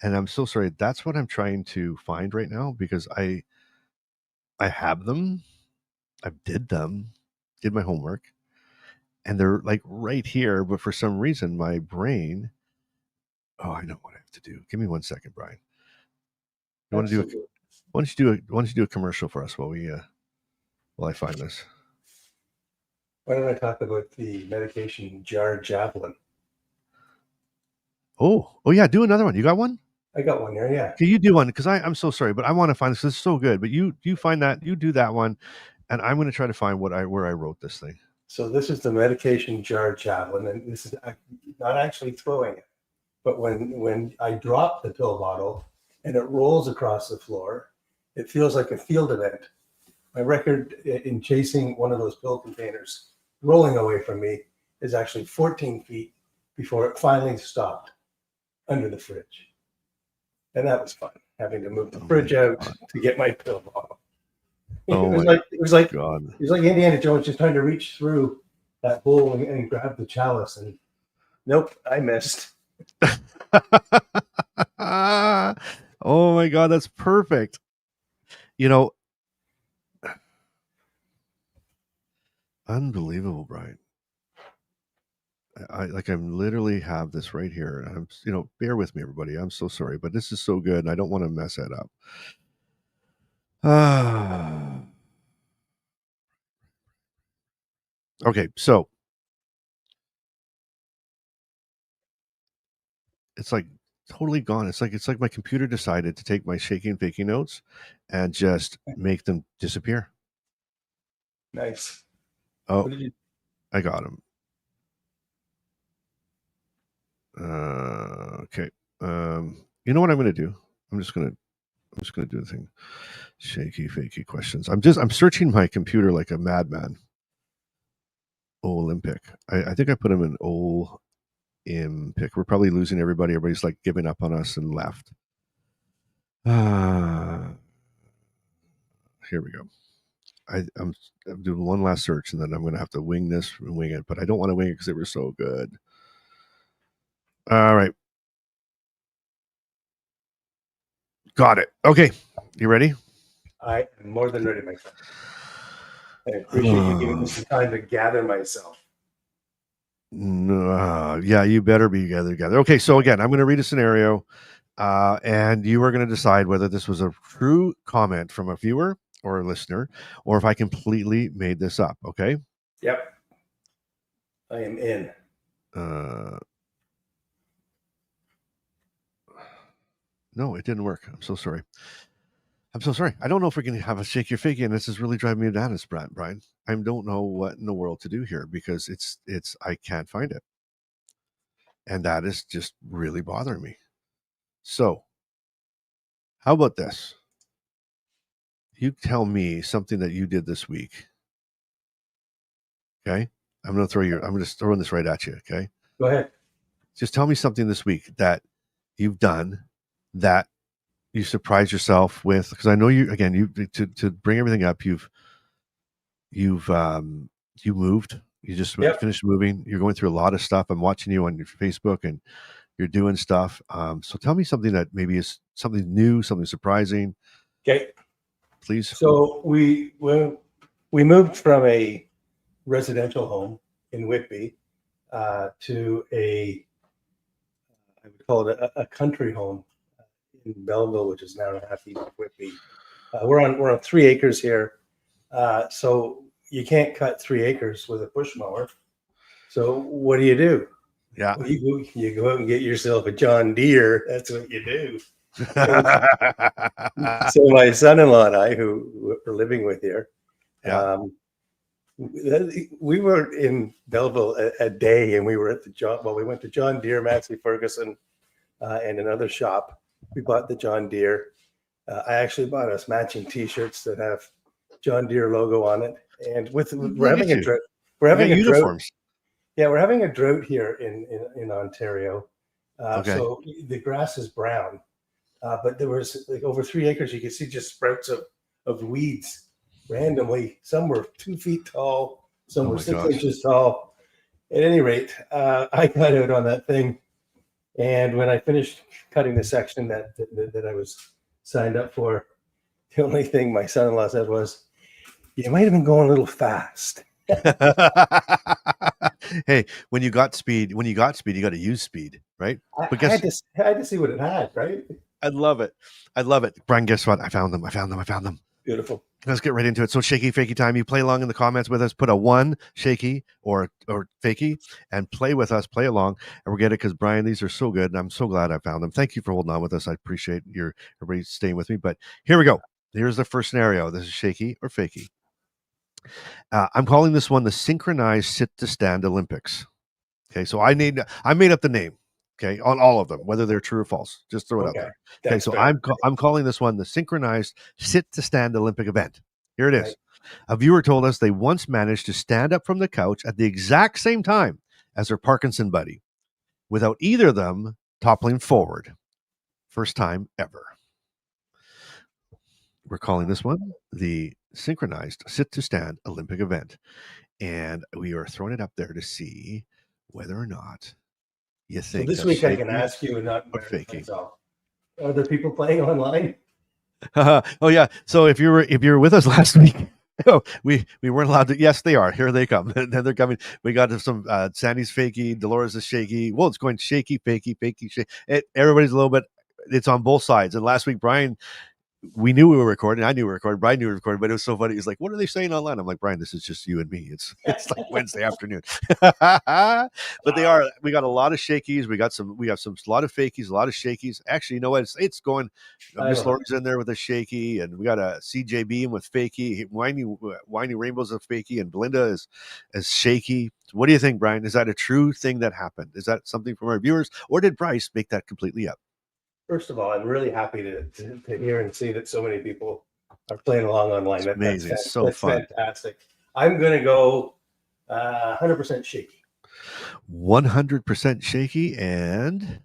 and I'm so sorry. That's what I'm trying to find right now, because I have them. I did my homework, and they're like right here, but for some reason my brain, I know what I have to do. Give me 1 second, Brian. You want to do why don't you do a commercial for us while I find this? Why don't I talk about the medication jar javelin? Oh yeah, do another one. You got one? I got one there, yeah. Can you do one? Because I'm so sorry, but I want to find this. This is so good. But you find that, you do that one, and I'm going to try to find where I wrote this thing. So this is the medication jar javelin, and this is not actually throwing it, but when I drop the pill bottle and it rolls across the floor, it feels like a field event. My record in chasing one of those pill containers rolling away from me is actually 14 feet before it finally stopped under the fridge. And that was fun, having to move the fridge out to get my pill bottle. It was like Indiana Jones just trying to reach through that hole and grab the chalice, and nope, I missed. Oh my God, that's perfect. You know, unbelievable, Brian. I literally have this right here. I'm, bear with me, everybody. I'm so sorry, but this is so good, and I don't want to mess that up. Okay, so it's like totally gone. It's like my computer decided to take my Shaky and Fakey notes and just make them disappear. Nice. Oh, I got them. Okay. You know what I'm going to do? I'm just going to do the thing. Shaky Fakey questions. I'm searching my computer like a madman. Olympic. I think I put him in Olympic. We're probably losing everybody. Everybody's like giving up on us and left. Here we go. I'm doing one last search, and then I'm going to have to wing this and wing it, but I don't want to wing it because they were so good. All right. Got it. Okay. You ready? I am more than ready, my friend. I appreciate you giving me some time to gather myself. Yeah, you better be together. Okay, so again, I'm going to read a scenario, and you are going to decide whether this was a true comment from a viewer or a listener, or if I completely made this up. Okay? Yep. I am in. No, it didn't work. I'm so sorry. I don't know if we're going to have a Shake Your Fakey, and this is really driving me bananas, Brian. I don't know what in the world to do here because I can't find it. And that is just really bothering me. So, how about this? You tell me something that you did this week. Okay? I'm just throwing this right at you, okay? Go ahead. Just tell me something this week that you've done that you surprised yourself with, because I know to bring everything up, you moved. You just finished moving. You're going through a lot of stuff. I'm watching you on your Facebook and you're doing stuff. So tell me something that maybe is something new, something surprising. Okay. Please. So we moved from a residential home in Whitby to I would call it a country home in Belleville, which is an hour and a half east of Whitby. We're on 3 acres here. So you can't cut 3 acres with a push mower. So what do? Yeah. Well, you go out and get yourself a John Deere. That's what you do. So my son-in-law and I, who are living with here, we were in Belleville a day, and we were at we went to John Deere, Massey Ferguson, and another shop. We bought the John Deere. I actually bought us matching T-shirts that have John Deere logo on it, and we're having a drought. We're having a drought. Yeah, we're having a drought here in Ontario. So the grass is brown, but there was like over 3 acres. You could see just sprouts of weeds randomly. Some were 2 feet tall, some were 6 inches tall. At any rate, I got out on that thing, and when I finished cutting the section that I was signed up for, the only thing my son-in-law said was, "You might have been going a little fast." Hey, when you got speed, you got to use speed, right? But I had to see what it had, right? I love it. Brian, guess what? I found them. Beautiful. Let's get right into it. So Shaky Fakey time. You play along in the comments with us. Put a 1 Shaky or Fakey and play with us. Play along, and we'll get it because Brian, these are so good, and I'm so glad I found them. Thank you for holding on with us. I appreciate everybody staying with me. But here we go. Here's the first scenario. This is Shaky or Fakey. I'm calling this one the synchronized sit-to-stand Olympics. Okay, so I made up the name. Okay, on all of them, whether they're true or false. Just throw it out there. Okay, so fair. I'm calling this one the synchronized sit-to-stand Olympic event. Here it is. Right. A viewer told us they once managed to stand up from the couch at the exact same time as their Parkinson buddy, without either of them toppling forward. First time ever. We're calling this one the synchronized sit-to-stand Olympic event, and we are throwing it up there to see whether or not you think. So this week I can ask you and not embarrass myself. Are there people playing online? Oh yeah. So if you were with us last week, we weren't allowed to. Yes, they are. Here they come. And then they're coming. We got some Sandy's Fakey, Dolores is Shaky. Well, it's going Shakey Fakey, Fakey Shaky. Everybody's a little bit. It's on both sides. And last week, Brian, we knew we were recording. I knew we were recording. Brian knew we were recording, but it was so funny. He's like, "What are they saying online?" I'm like, "Brian, this is just you and me. It's like Wednesday afternoon." But they are. We got a lot of Shakies. We have a lot of Fakies, a lot of Shakies. Actually, you know what? It's going. Miss Laurie's in there with a Shaky, and we got a CJB with Fakey. Whiny Rainbows of Fakey, and Belinda is Shaky. What do you think, Brian? Is that a true thing that happened? Is that something from our viewers, or did Bryce make that completely up? First of all, I'm really happy to hear and see that so many people are playing along online. It's amazing. It's so fun. Fantastic. I'm going to go 100% Shaky. 100% Shaky, and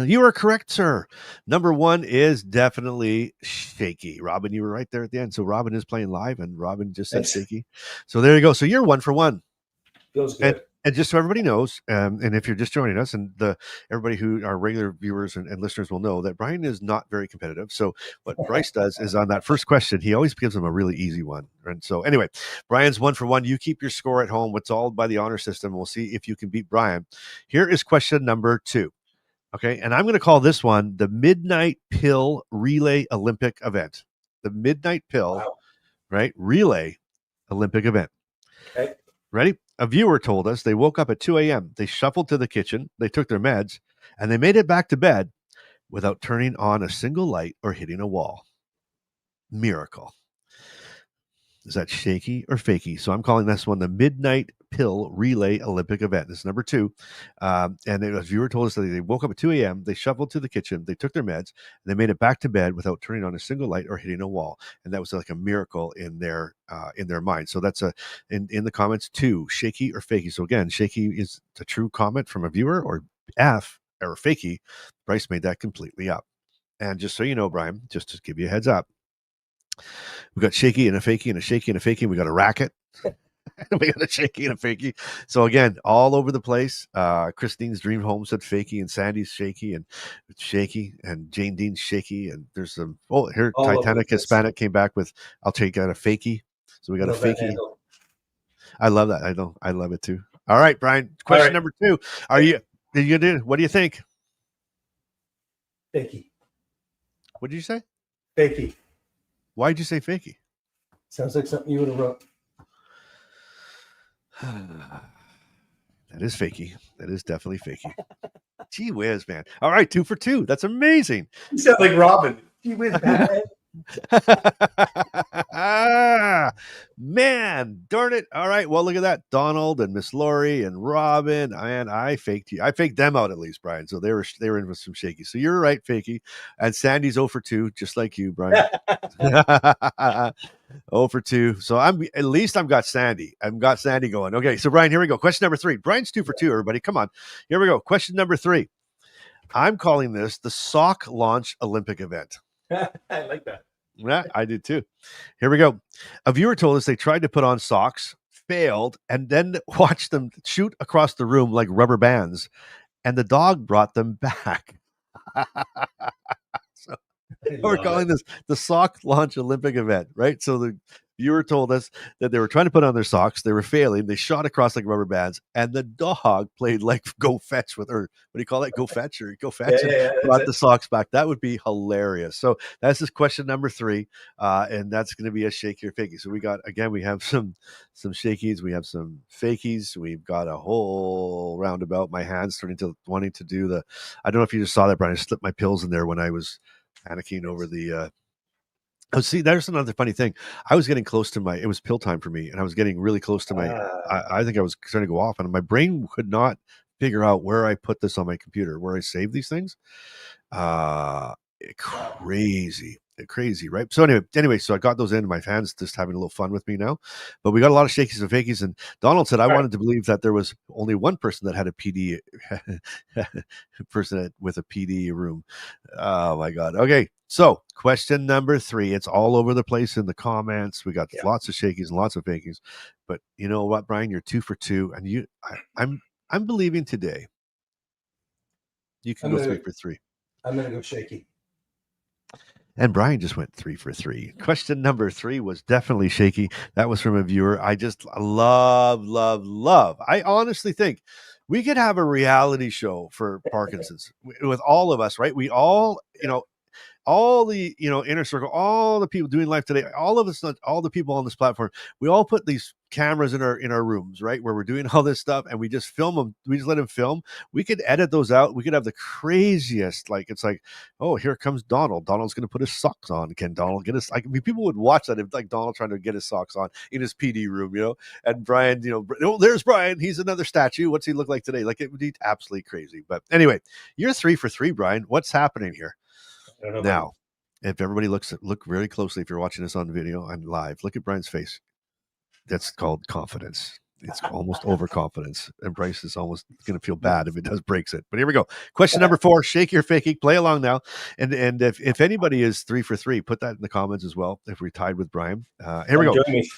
you are correct, sir. Number one is definitely Shaky. Robin, you were right there at the end. So Robin is playing live, and Robin just said Shaky. So there you go. So you're 1 for 1. Feels good. And just so everybody knows, and if you're just joining us, and everybody who are regular viewers and listeners will know that Brian is not very competitive. So what Bryce does is on that first question, he always gives them a really easy one. And so anyway, Brian's 1 for 1. You keep your score at home. It's all by the honor system. We'll see if you can beat Brian. Here is question number 2. Okay, and I'm going to call this one the Midnight Pill Relay Olympic event. The Midnight Pill, right? Relay Olympic event. Okay. Ready? A viewer told us they woke up at 2 a.m. They shuffled to the kitchen, they took their meds, and they made it back to bed without turning on a single light or hitting a wall. Miracle. Is that Shaky or Fakey? So I'm calling this one the Midnight Pill Relay Olympic event. This is number 2. And a viewer told us that they woke up at 2 a.m. They shuffled to the kitchen. They took their meds. And they made it back to bed without turning on a single light or hitting a wall. And that was like a miracle in their mind. So that's in the comments 2, Shaky or Fakey. So again, Shaky is a true comment from a viewer, or F or Fakey. Bryce made that completely up. And just so you know, Brian, just to give you a heads up, we got Shaky and a Fakey and a Shaky and a Fakey. We got a racket. We got a Shaky and a Fakey. So again, all over the place. Christine's Dream Home said Fakey, and Sandy's Shaky, and Shaky, and Jane Dean's Shaky. And there's some. Oh, here Titanic Hispanic came back with I'll take out a Fakey. So we got a Fakey. I love that. I love it too. All right, Brian. Question number 2. What do you think? Fakey. What did you say? Fakey. Why did you say Fakey? Sounds like something you would have wrote. That is Fakey. That is definitely Fakey. Gee whiz, man. All right, 2 for 2. That's amazing. You sound like Robin. Gee whiz, man. Man, darn it. All right. Well, look at that. Donald and Miss Laurie and Robin. And I faked you. I faked them out at least, Brian. So they were in with some Shaky. So you're right, Fakey. And Sandy's 0 for 2, just like you, Brian. 0 for 2. So I've got Sandy. I've got Sandy going. Okay. So Brian, here we go. Question number 3. Brian's 2 for 2, everybody. Come on. Here we go. Question number 3. I'm calling this the sock launch Olympic event. I like that. Yeah, I do too. Here we go. A viewer told us they tried to put on socks, failed, and then watched them shoot across the room like rubber bands, and the dog brought them back. So we're calling this the sock launch Olympic event, right? So the viewer told us that they were trying to put on their socks, they were failing, they shot across like rubber bands, and the dog played like go fetch with her. What do you call that? Go fetch or go fetch? Yeah, brought the socks back. That would be hilarious. So that's just question number 3, and that's going to be a Shaky or Fakey. So we have some Shakies, we have some Fakies, we've got a whole roundabout. My hands starting to wanting to do I don't know if you just saw that, Brian. I slipped my pills in there when I was panicking over the Oh, see, there's another funny thing. I was getting close to it was pill time for me, and I was getting really close to I think I was starting to go off, and my brain could not figure out where I put this on my computer, where I save these things. Uh, crazy, right? So anyway, so I got those in. My fans just having a little fun with me now, but we got a lot of shakies and fakies. And Donald said I wanted to believe that there was only one person that had a PD, with a PD room. Oh my God. Okay, so question number 3. It's all over the place in the comments. We got lots of shakies and lots of fakies, but you know what, Brian? You're 2 for 2, and I'm believing today. You can go 3 for 3. I'm going to go shaky. And Brian just went 3 for 3. Question number 3 was definitely shaky. That was from a viewer. I just love. I honestly think we could have a reality show for Parkinsons with all of us, right? We all, all the inner circle, all the people doing life today, all of us, all the people on this platform, we all put these cameras in our rooms, right, where we're doing all this stuff, and we just film them. We just let them film. We could edit those out. We could have the craziest, it's like, oh, here comes Donald's going to put his socks on. Can Donald get his, people would watch that if Donald trying to get his socks on in his PD room, and Brian, oh, there's Brian, he's another statue, what's he look like today? It would be absolutely crazy. But anyway, you're 3 for 3, Brian. What's happening here now? If everybody look very closely, if you're watching this on video and live, look at Brian's face. That's called confidence. It's almost overconfidence. And Bryce is almost going to feel bad if it does breaks it. But here we go. Question number 4, Shaky or Fakey. Play along now. And if anybody is 3 for 3, put that in the comments as well. If we're tied with Brian. Here we go. Join me.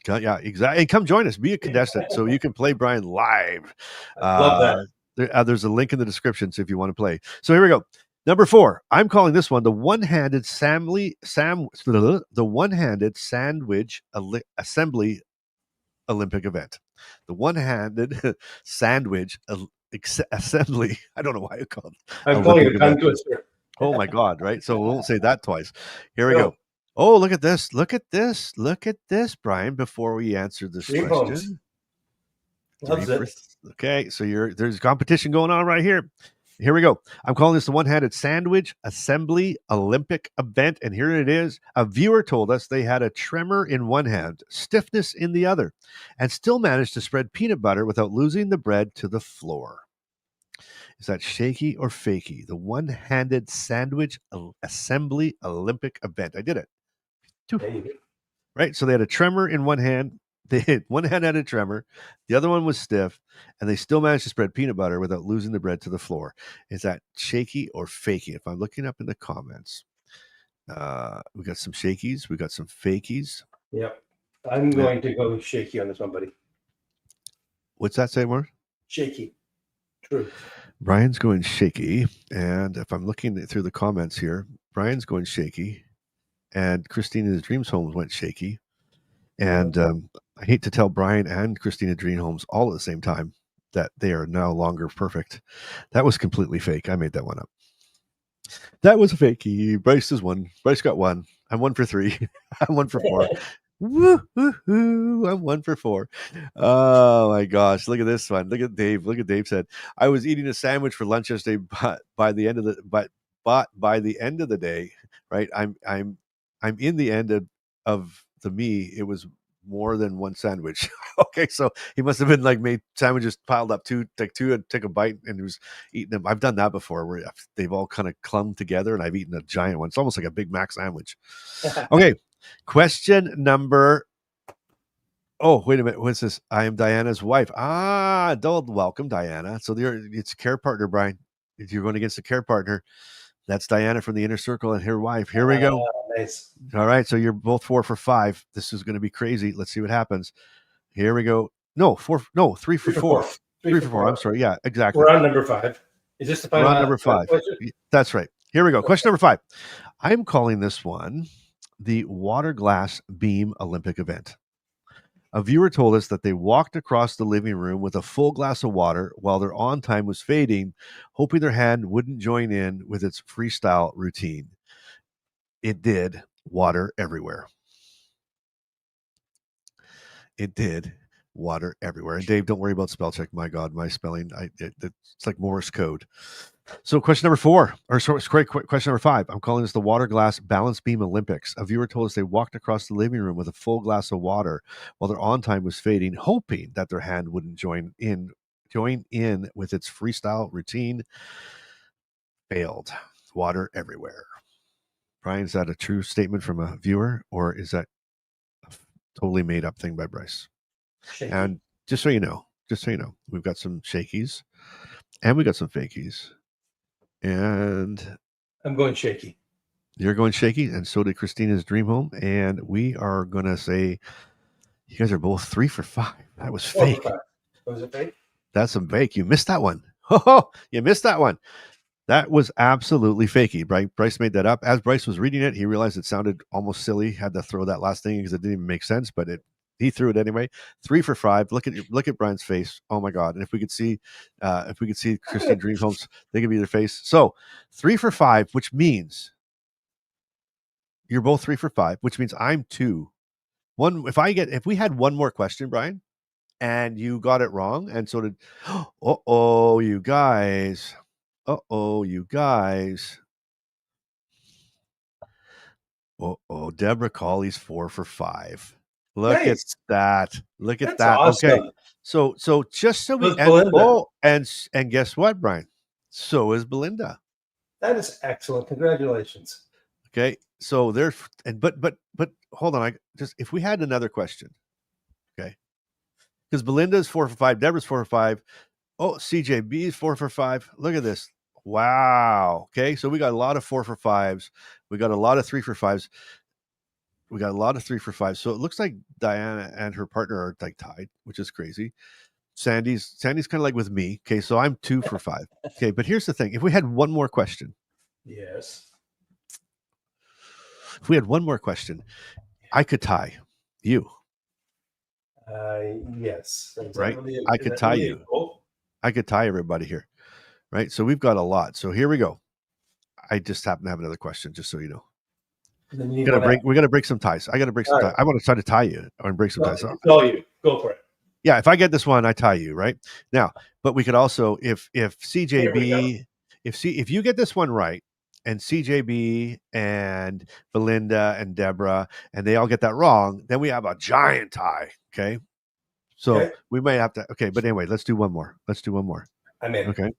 Yeah, exactly. And come join us. Be a contestant so you can play Brian live. Love that. There's a link in the description so if you want to play. So here we go. Number 4, I'm calling this one the one-handed sandwich assembly Olympic event. The one-handed sandwich assembly. I don't know why I called it. I'm calling it a tongue twister. Oh my God! Right. So we won't say that twice. Here we go. Oh, look at this! Look at this, Brian. Before we answer this question, loves it. Okay, so there's competition going on right here. Here we go. I'm calling this the one-handed sandwich assembly Olympic event. And here it is. A viewer told us they had a tremor in one hand, stiffness in the other, and still managed to spread peanut butter without losing the bread to the floor. Is that shaky or fakey? The one-handed sandwich assembly Olympic event. I did it. Right? So they had a tremor in one hand. One hand had a tremor, the other one was stiff, and they still managed to spread peanut butter without losing the bread to the floor. Is that shaky or fakey? If I'm looking up in the comments, we got some shakies, we got some fakies. Yep. I'm going to go shaky on this one, buddy. What's that say, Mark? Shaky. True. Brian's going shaky, and if I'm looking through the comments here, Brian's going shaky, and Christina's Dreams Homes went shaky. And I hate to tell Brian and Christina Dream Homes all at the same time that they are no longer perfect. That was completely fake. I made that one up. That was a fakey. Bryce is 1. Bryce got 1. I'm 1 for 3. I'm 1 for 4. Woo-hoo-hoo. I'm 1 for 4. Oh my gosh. Look at this one. Look at Dave. Look at Dave said, I was eating a sandwich for lunch yesterday, but by the end of the day, right? I'm in the end of the me, it was more than one sandwich. Okay, so he must have been made sandwiches piled up two and take a bite, and he was eating them. I've done that before where they've all kind of clung together, and I've eaten a giant one. It's almost like a Big Mac sandwich. Okay, question number. Oh, wait a minute. What's this? I am Diana's wife. Welcome, Diana. So it's care partner, Brian. If you're going against a care partner, that's Diana from the inner circle and her wife. Here we go. Nice. All right. So you're both 4 for 5. This is going to be crazy. Let's see what happens. Here we go. 3 for 4. 3 for 4. I'm sorry. Yeah, exactly. We're on number 5. Is this the final? We're on number 5. That's right. Here we go. Question number 5. I'm calling this one the water glass beam Olympic event. A viewer told us that they walked across the living room with a full glass of water while their on time was fading, hoping their hand wouldn't join in with its freestyle routine. It did. Water everywhere. It did. Water everywhere. And Dave, don't worry about spell check. My God, my spelling, it's like Morse code. So question number 4, or sorry, question number 5. I'm calling this the Water Glass Balance Beam Olympics. A viewer told us they walked across the living room with a full glass of water while their on time was fading, hoping that their hand wouldn't join in with its freestyle routine. Failed. Water everywhere. Brian, is that a true statement from a viewer, or is that a totally made up thing by Bryce? Shaky. And just so you know, we've got some shakies and we got some fakies. And I'm going shaky. You're going shaky, and so did Christina's dream home. And we are going to say you guys are both 3 for 5. That was fake. Was it fake? That's some fake. You missed that one. Oh, you missed that one. That was absolutely fakey. Bryce made that up. As Bryce was reading it, he realized it sounded almost silly. Had to throw that last thing because it didn't even make sense, but he threw it anyway. 3 for 5. Look at Brian's face. Oh my God! And if we could see Christine Dream Homes, they could be their face. So 3 for 5, which means you're both 3 for 5, which means I'm 2. If we had one more question, Brian, and you got it wrong, and so did. You guys. You guys. Deborah Cawley's 4 for 5. Look at that. Look at that. Awesome. Okay. So just so we and guess what, Brian? So is Belinda. That is excellent. Congratulations. Okay. So there's but hold on. If we had another question. Okay. Because Belinda's 4 for 5, Deborah's 4 for 5. CJB is 4 for 5. Look at this. Wow. Okay. So we got a lot of 4 for 5s. We got a lot of 3 for 5s. We got a lot of 3 for 5. So it looks like Diana and her partner are like tied, which is crazy. Sandy's kind of like with me. Okay. So I'm 2 for 5. Okay. But here's the thing. If we had one more question. Yes. If we had one more question, I could tie you. Yes. Right. I could tie you. I could tie everybody here. Right. So we've got a lot. So here we go. I just happen to have another question, just so you know. We got to break some ties. I got to break some ties. I want to try to tie you and break some ties. So you go for it. Yeah, if I get this one, I tie you, right? Now, but we could also, if CJB, if you get this one right, and CJB and Belinda and Deborah, and they all get that wrong, then we have a giant tie. Okay. So we might have to. Okay, but anyway, let's do one more. I'm in. Okay.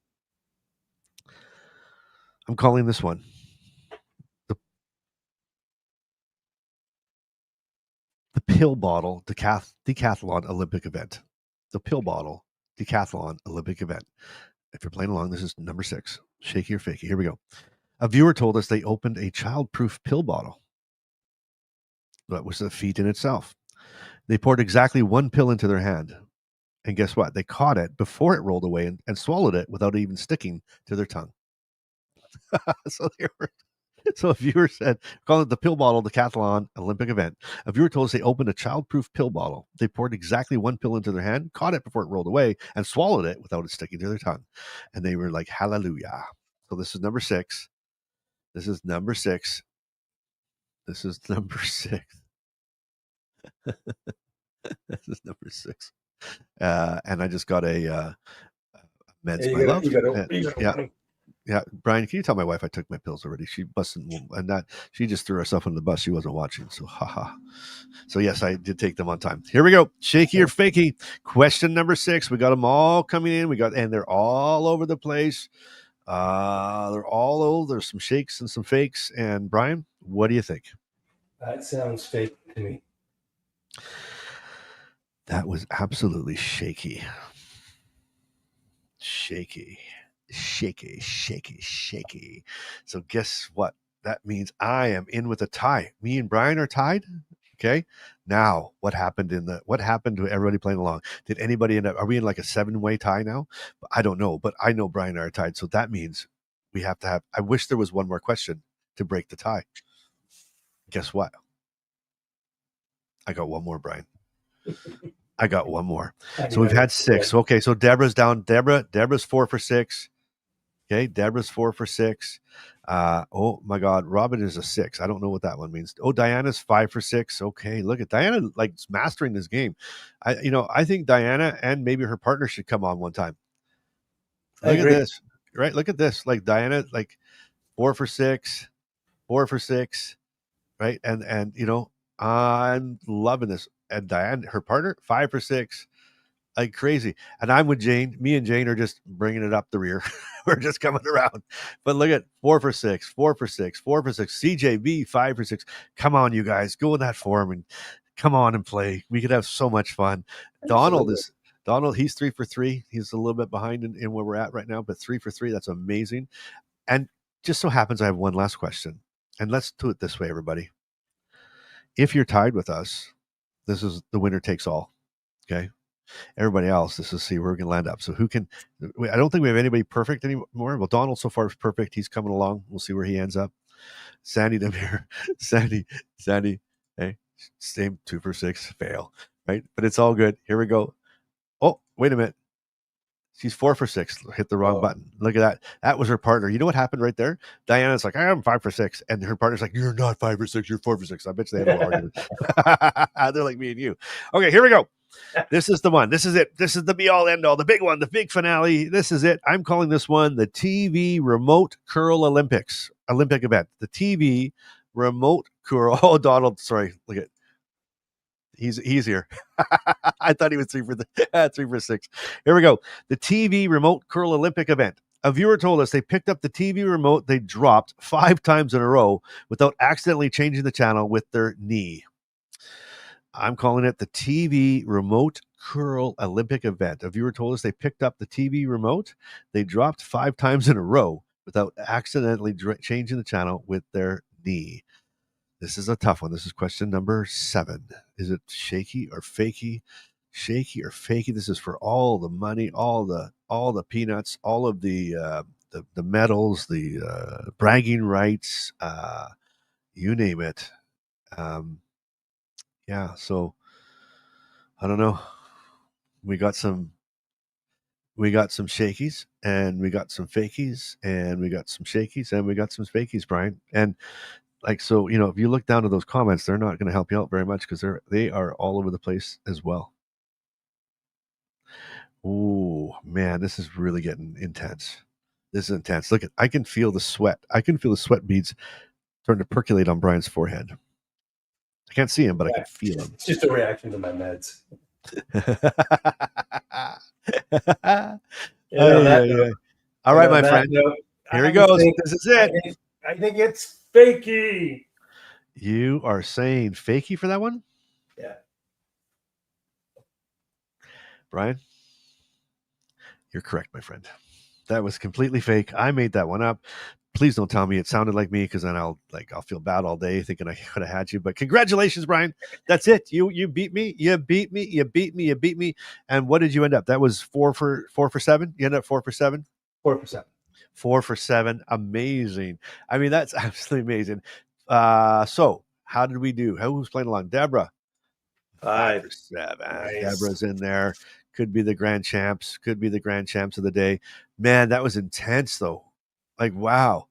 I'm calling this one the pill bottle decathlon Olympic event. The pill bottle decathlon Olympic event. If you're playing along, this is number 6. Shaky or fakey. Here we go. A viewer told us they opened a child-proof pill bottle. That was a feat in itself. They poured exactly 1 pill into their hand. And guess what? They caught it before it rolled away and swallowed it without even sticking to their tongue. So a viewer said, call it the pill bottle decathlon Olympic event. A viewer told us they opened a child-proof pill bottle. They poured exactly 1 pill into their hand, caught it before it rolled away, and swallowed it without it sticking to their tongue. And they were like, hallelujah. So this is number 6. This is number 6. This is number 6. This is number 6. And I just got a meds, my love. Yeah, Brian, can you tell my wife I took my pills already? She busted, and that she just threw herself under the bus. She wasn't watching, so haha. So yes, I did take them on time. Here we go. Shaky or fakey? Question number 6. We got them all coming in. And they're all over the place. They're all over. There's some shakes and some fakes. And Brian, what do you think? That sounds fake to me. That was absolutely shaky. Shaky. So guess what? That means I am in with a tie. Me and Brian are tied. Okay. Now, what happened to everybody playing along? Did anybody end up? Are we in like a 7-way tie now? I don't know, but I know Brian and I are tied. So that means we have to have. I wish there was one more question to break the tie. Guess what? I got one more, Brian. I got one more. So we've had 6. Okay, so Deborah's down. Deborah's 4 for 6. Okay, Deborah's 4 for 6. Oh my God, Robin is a 6. I don't know what that one means. Oh, Diana's 5 for 6. Okay, look at Diana, like mastering this game. I think Diana and maybe her partner should come on one time. I Look at agree. this, right? Look at this, like Diana, like 4 for 6, 4 for 6, right? And I'm loving this. And Diane, her partner, 5 for 6. Like crazy. And I'm with Jane. Me and Jane are just bringing it up the rear. We're just coming around. But look at 4 for 6, 4 for 6, 4 for 6. CJB 5 for 6. Come on, you guys, go in that form and come on and play. We could have so much fun. Absolutely. Donald. He's 3 for 3. He's a little bit behind in where we're at right now, but 3 for 3. That's amazing. And just so happens I have one last question. And let's do it this way, everybody. If you're tied with us, this is the winner takes all. Okay. Everybody else, this is see where we can land up. So who can? I don't think we have anybody perfect anymore. Well, Donald so far is perfect. He's coming along. We'll see where he ends up. Sandy Demir, Sandy. Hey, same 2 for 6, fail. Right, but it's all good. Here we go. Oh, wait a minute. She's 4 for 6. Hit the wrong button. Look at that. That was her partner. You know what happened right there? Diana's like, I'm 5 for 6. And her partner's like, you're not 5 for 6. You're 4 for 6. I bet you they have no argument. They're like me and you. Okay, here we go. This is the one. This is it. This is the be all end all, the big one, the big finale. This is it. I'm calling this one the TV Remote Curl Olympic event. The TV Remote Curl. Oh, Donald, sorry. Look at he's here. I thought he was 3 for 6. Here we go. The TV Remote Curl Olympic event. A viewer told us they picked up the TV remote they dropped 5 times in a row without accidentally changing the channel with their knee. I'm calling it the TV Remote Curl Olympic event. A viewer told us they picked up the TV remote they dropped 5 times in a row without accidentally changing the channel with their knee. This is a tough one. This is question number 7. Is it shaky or fakey? Shaky or fakey? This is for all the money, all the peanuts, all of the medals, the bragging rights, you name it. Yeah, so I don't know. We got some shakies and we got some fakies and we got some shakies and we got some fakies, Brian. And like, so, if you look down to those comments, they're not going to help you out very much because they are all over the place as well. Oh man, this is really getting intense. This is intense. Look, I can feel the sweat. I can feel the sweat beads starting to percolate on Brian's forehead. I can't see him, but I can feel him. It's just a reaction to my meds. All right, my friend. Here he goes. This is it. I think it's fakey. You are saying fakey for that one? Yeah. Brian, you're correct, my friend. That was completely fake. I made that one up. Please don't tell me it sounded like me because then I'll feel bad all day thinking I could have had you. But congratulations, Brian. That's it. You beat me. You beat me. And what did you end up? That was 4 for 7. You ended up 4 for 7. 4 for 7. 4 for 7. Amazing. I mean, that's absolutely amazing. So how did we do? Who was playing along? Deborah. 5 for 7. Nice. Deborah's in there. Could be the grand champs. Could be the grand champs of the day. Man, that was intense though. Like, wow,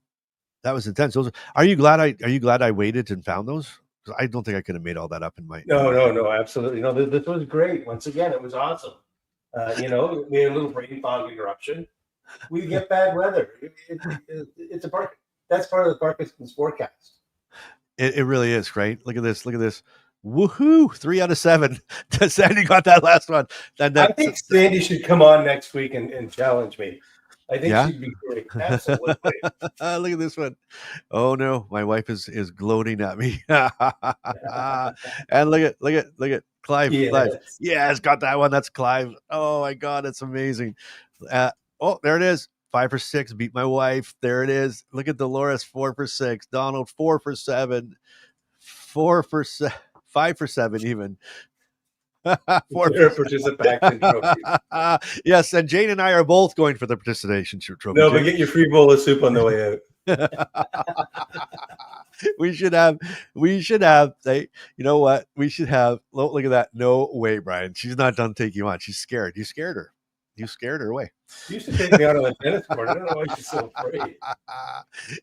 that was intense. Are you glad I waited and found those? Because I don't think I could have made all that up in my. No, absolutely. No, this was great. Once again, it was awesome. We had a little rain fog interruption. We get bad weather. It's that's part of the Parkinsons forecast. It really is, right? Look at this. Woohoo! 3 out of 7. Sandy got that last one. I think Sandy should come on next week and challenge me. I think she'd be great. Absolutely. Look at this one. Oh no, my wife is gloating at me. And look at Clive. Yes. Clive. Yes, got that one. That's Clive. Oh my God, it's amazing. Oh, there it is. 5 for 6. Beat my wife. There it is. Look at Dolores. 4 for 6. Donald. 4 for 7. 4 for 7. 5 for 7 even. 4 participation trophy. Yes, and Jane and I are both going for the participation trophy. No, but get your free bowl of soup on the way out. We should have. You know what? We should have. Look at that. No way, Brian. She's not done taking you on. She's scared. You scared her. You scared her away. You used to take me out on the tennis court. I don't know why she's so afraid.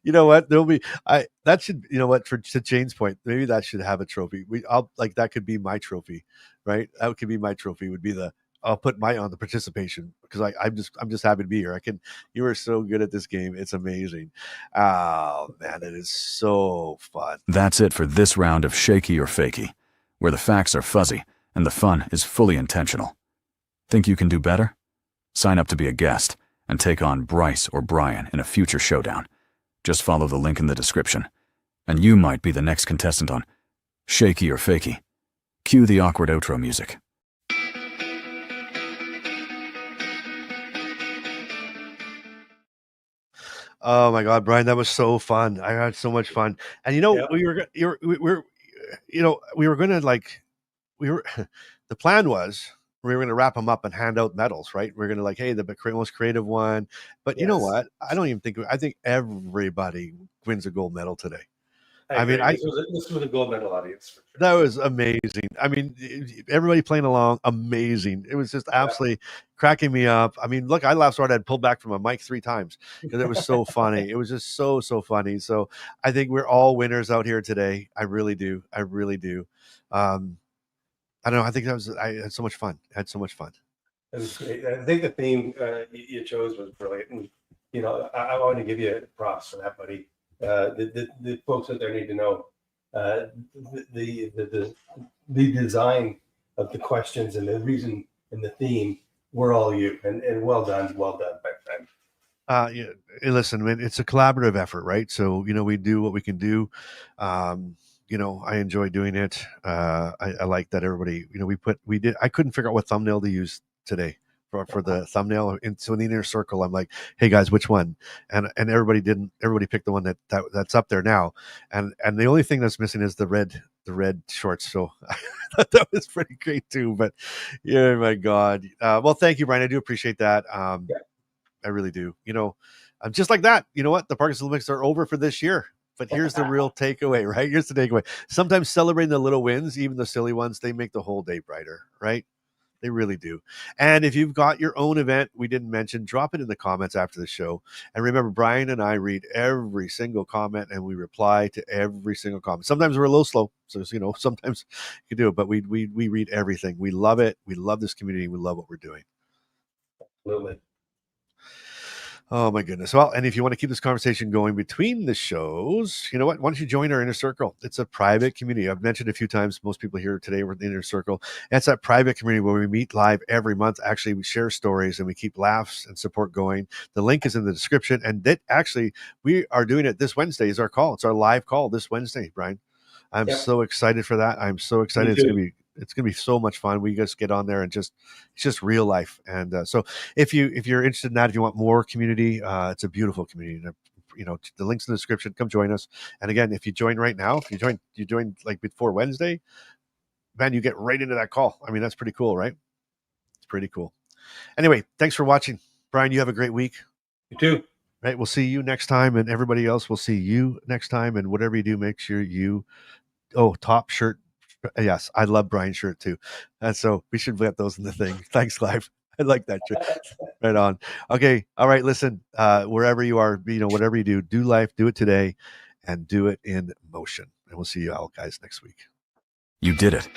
You know what? There'll be that should, you know what, to Jane's point, maybe that should have a trophy. That could be my trophy, right? That could be my trophy. Would be I'll put my on the participation because I'm just happy to be here. You are so good at this game. It's amazing. Oh man, it is so fun. That's it for this round of Shaky or Fakey, where the facts are fuzzy and the fun is fully intentional. Think you can do better? Sign up to be a guest and take on Bryce or Brian in a future showdown. Just follow the link in the description, and you might be the next contestant on Shaky or Fakey. Cue the awkward outro music. Oh my God, Brian, that was so fun. I had so much fun. And we were the plan was we were going to wrap them up and hand out medals, right? We're going to hey, the most creative one. But you know what? I think everybody wins a gold medal today. This was a gold medal audience. For sure. That was amazing. I mean, everybody playing along, amazing. It was just absolutely cracking me up. I mean, look, I laughed so hard I had pulled back from a mic 3 times because it was so funny. It was just so funny. So I think we're all winners out here today. I really do. I don't know. I think I had so much fun. It was great. I think the theme you chose was brilliant. And, I want to give you props for that, buddy. The folks out there need to know the design of the questions and the reason and the theme were all you, and well done, my friend. Listen, man, it's a collaborative effort, right? So we do what we can do. I enjoy doing it. I like that everybody, I couldn't figure out what thumbnail to use today for the thumbnail. And so in the inner circle, I'm like, hey guys, which one? And everybody picked the one that's up there now. And the only thing that's missing is the red shorts. So I thought that was pretty great too, but yeah, my God. Well, thank you, Brian. I do appreciate that. I really do. I'm just like that. You know what? The Parkinsons Olympics are over for this year. But here's the real takeaway, right? Here's the takeaway. Sometimes celebrating the little wins, even the silly ones, they make the whole day brighter, right? They really do. And if you've got your own event we didn't mention, drop it in the comments after the show. And remember, Brian and I read every single comment and we reply to every single comment. Sometimes we're a little slow, so sometimes you can do it, but we read everything. We love it. We love this community. We love what we're doing. Absolutely. Oh my goodness. Well, and if you want to keep this conversation going between the shows, you know what? Why don't you join our inner circle? It's a private community. I've mentioned a few times, most people here today were in the inner circle. It's that private community where we meet live every month. Actually, we share stories and we keep laughs and support going. The link is in the description. And we are doing it this Wednesday is our call. It's our live call this Wednesday, Brian. I'm so excited for that. I'm so excited. It's gonna be so much fun. We just get on there and it's just real life. And so if you're interested in that, if you want more community, it's a beautiful community. The links in the description. Come join us. And again, if you join right now, if you join like before Wednesday, man, you get right into that call. I mean, that's pretty cool, right? It's pretty cool. Anyway, thanks for watching, Brian. You have a great week. You too. Right, we'll see you next time, and everybody else will see you next time. And whatever you do, make sure top shirt. Yes, I love Brian's shirt too. And so we should get those in the thing. Thanks, Clive. I like that shirt. Right on. Okay. All right. Listen, wherever you are, whatever you do life, do it today and do it in motion. And we'll see you all guys next week. You did it.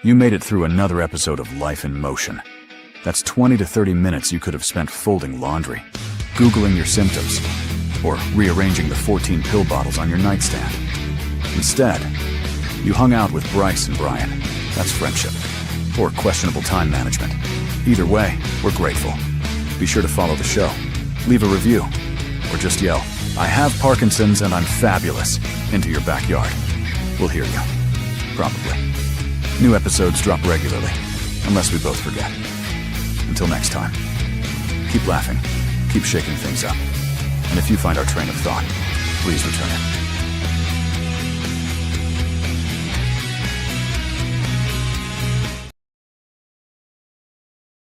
You made it through another episode of Life in Motion. That's 20 to 30 minutes you could have spent folding laundry, Googling your symptoms, or rearranging the 14 pill bottles on your nightstand. Instead, you hung out with Bryce and Brian. That's friendship. Or questionable time management. Either way, we're grateful. Be sure to follow the show, leave a review, or just yell, "I have Parkinsons and I'm fabulous," into your backyard. We'll hear you. Probably. New episodes drop regularly, unless we both forget. Until next time, keep laughing, keep shaking things up. And if you find our train of thought, please return it.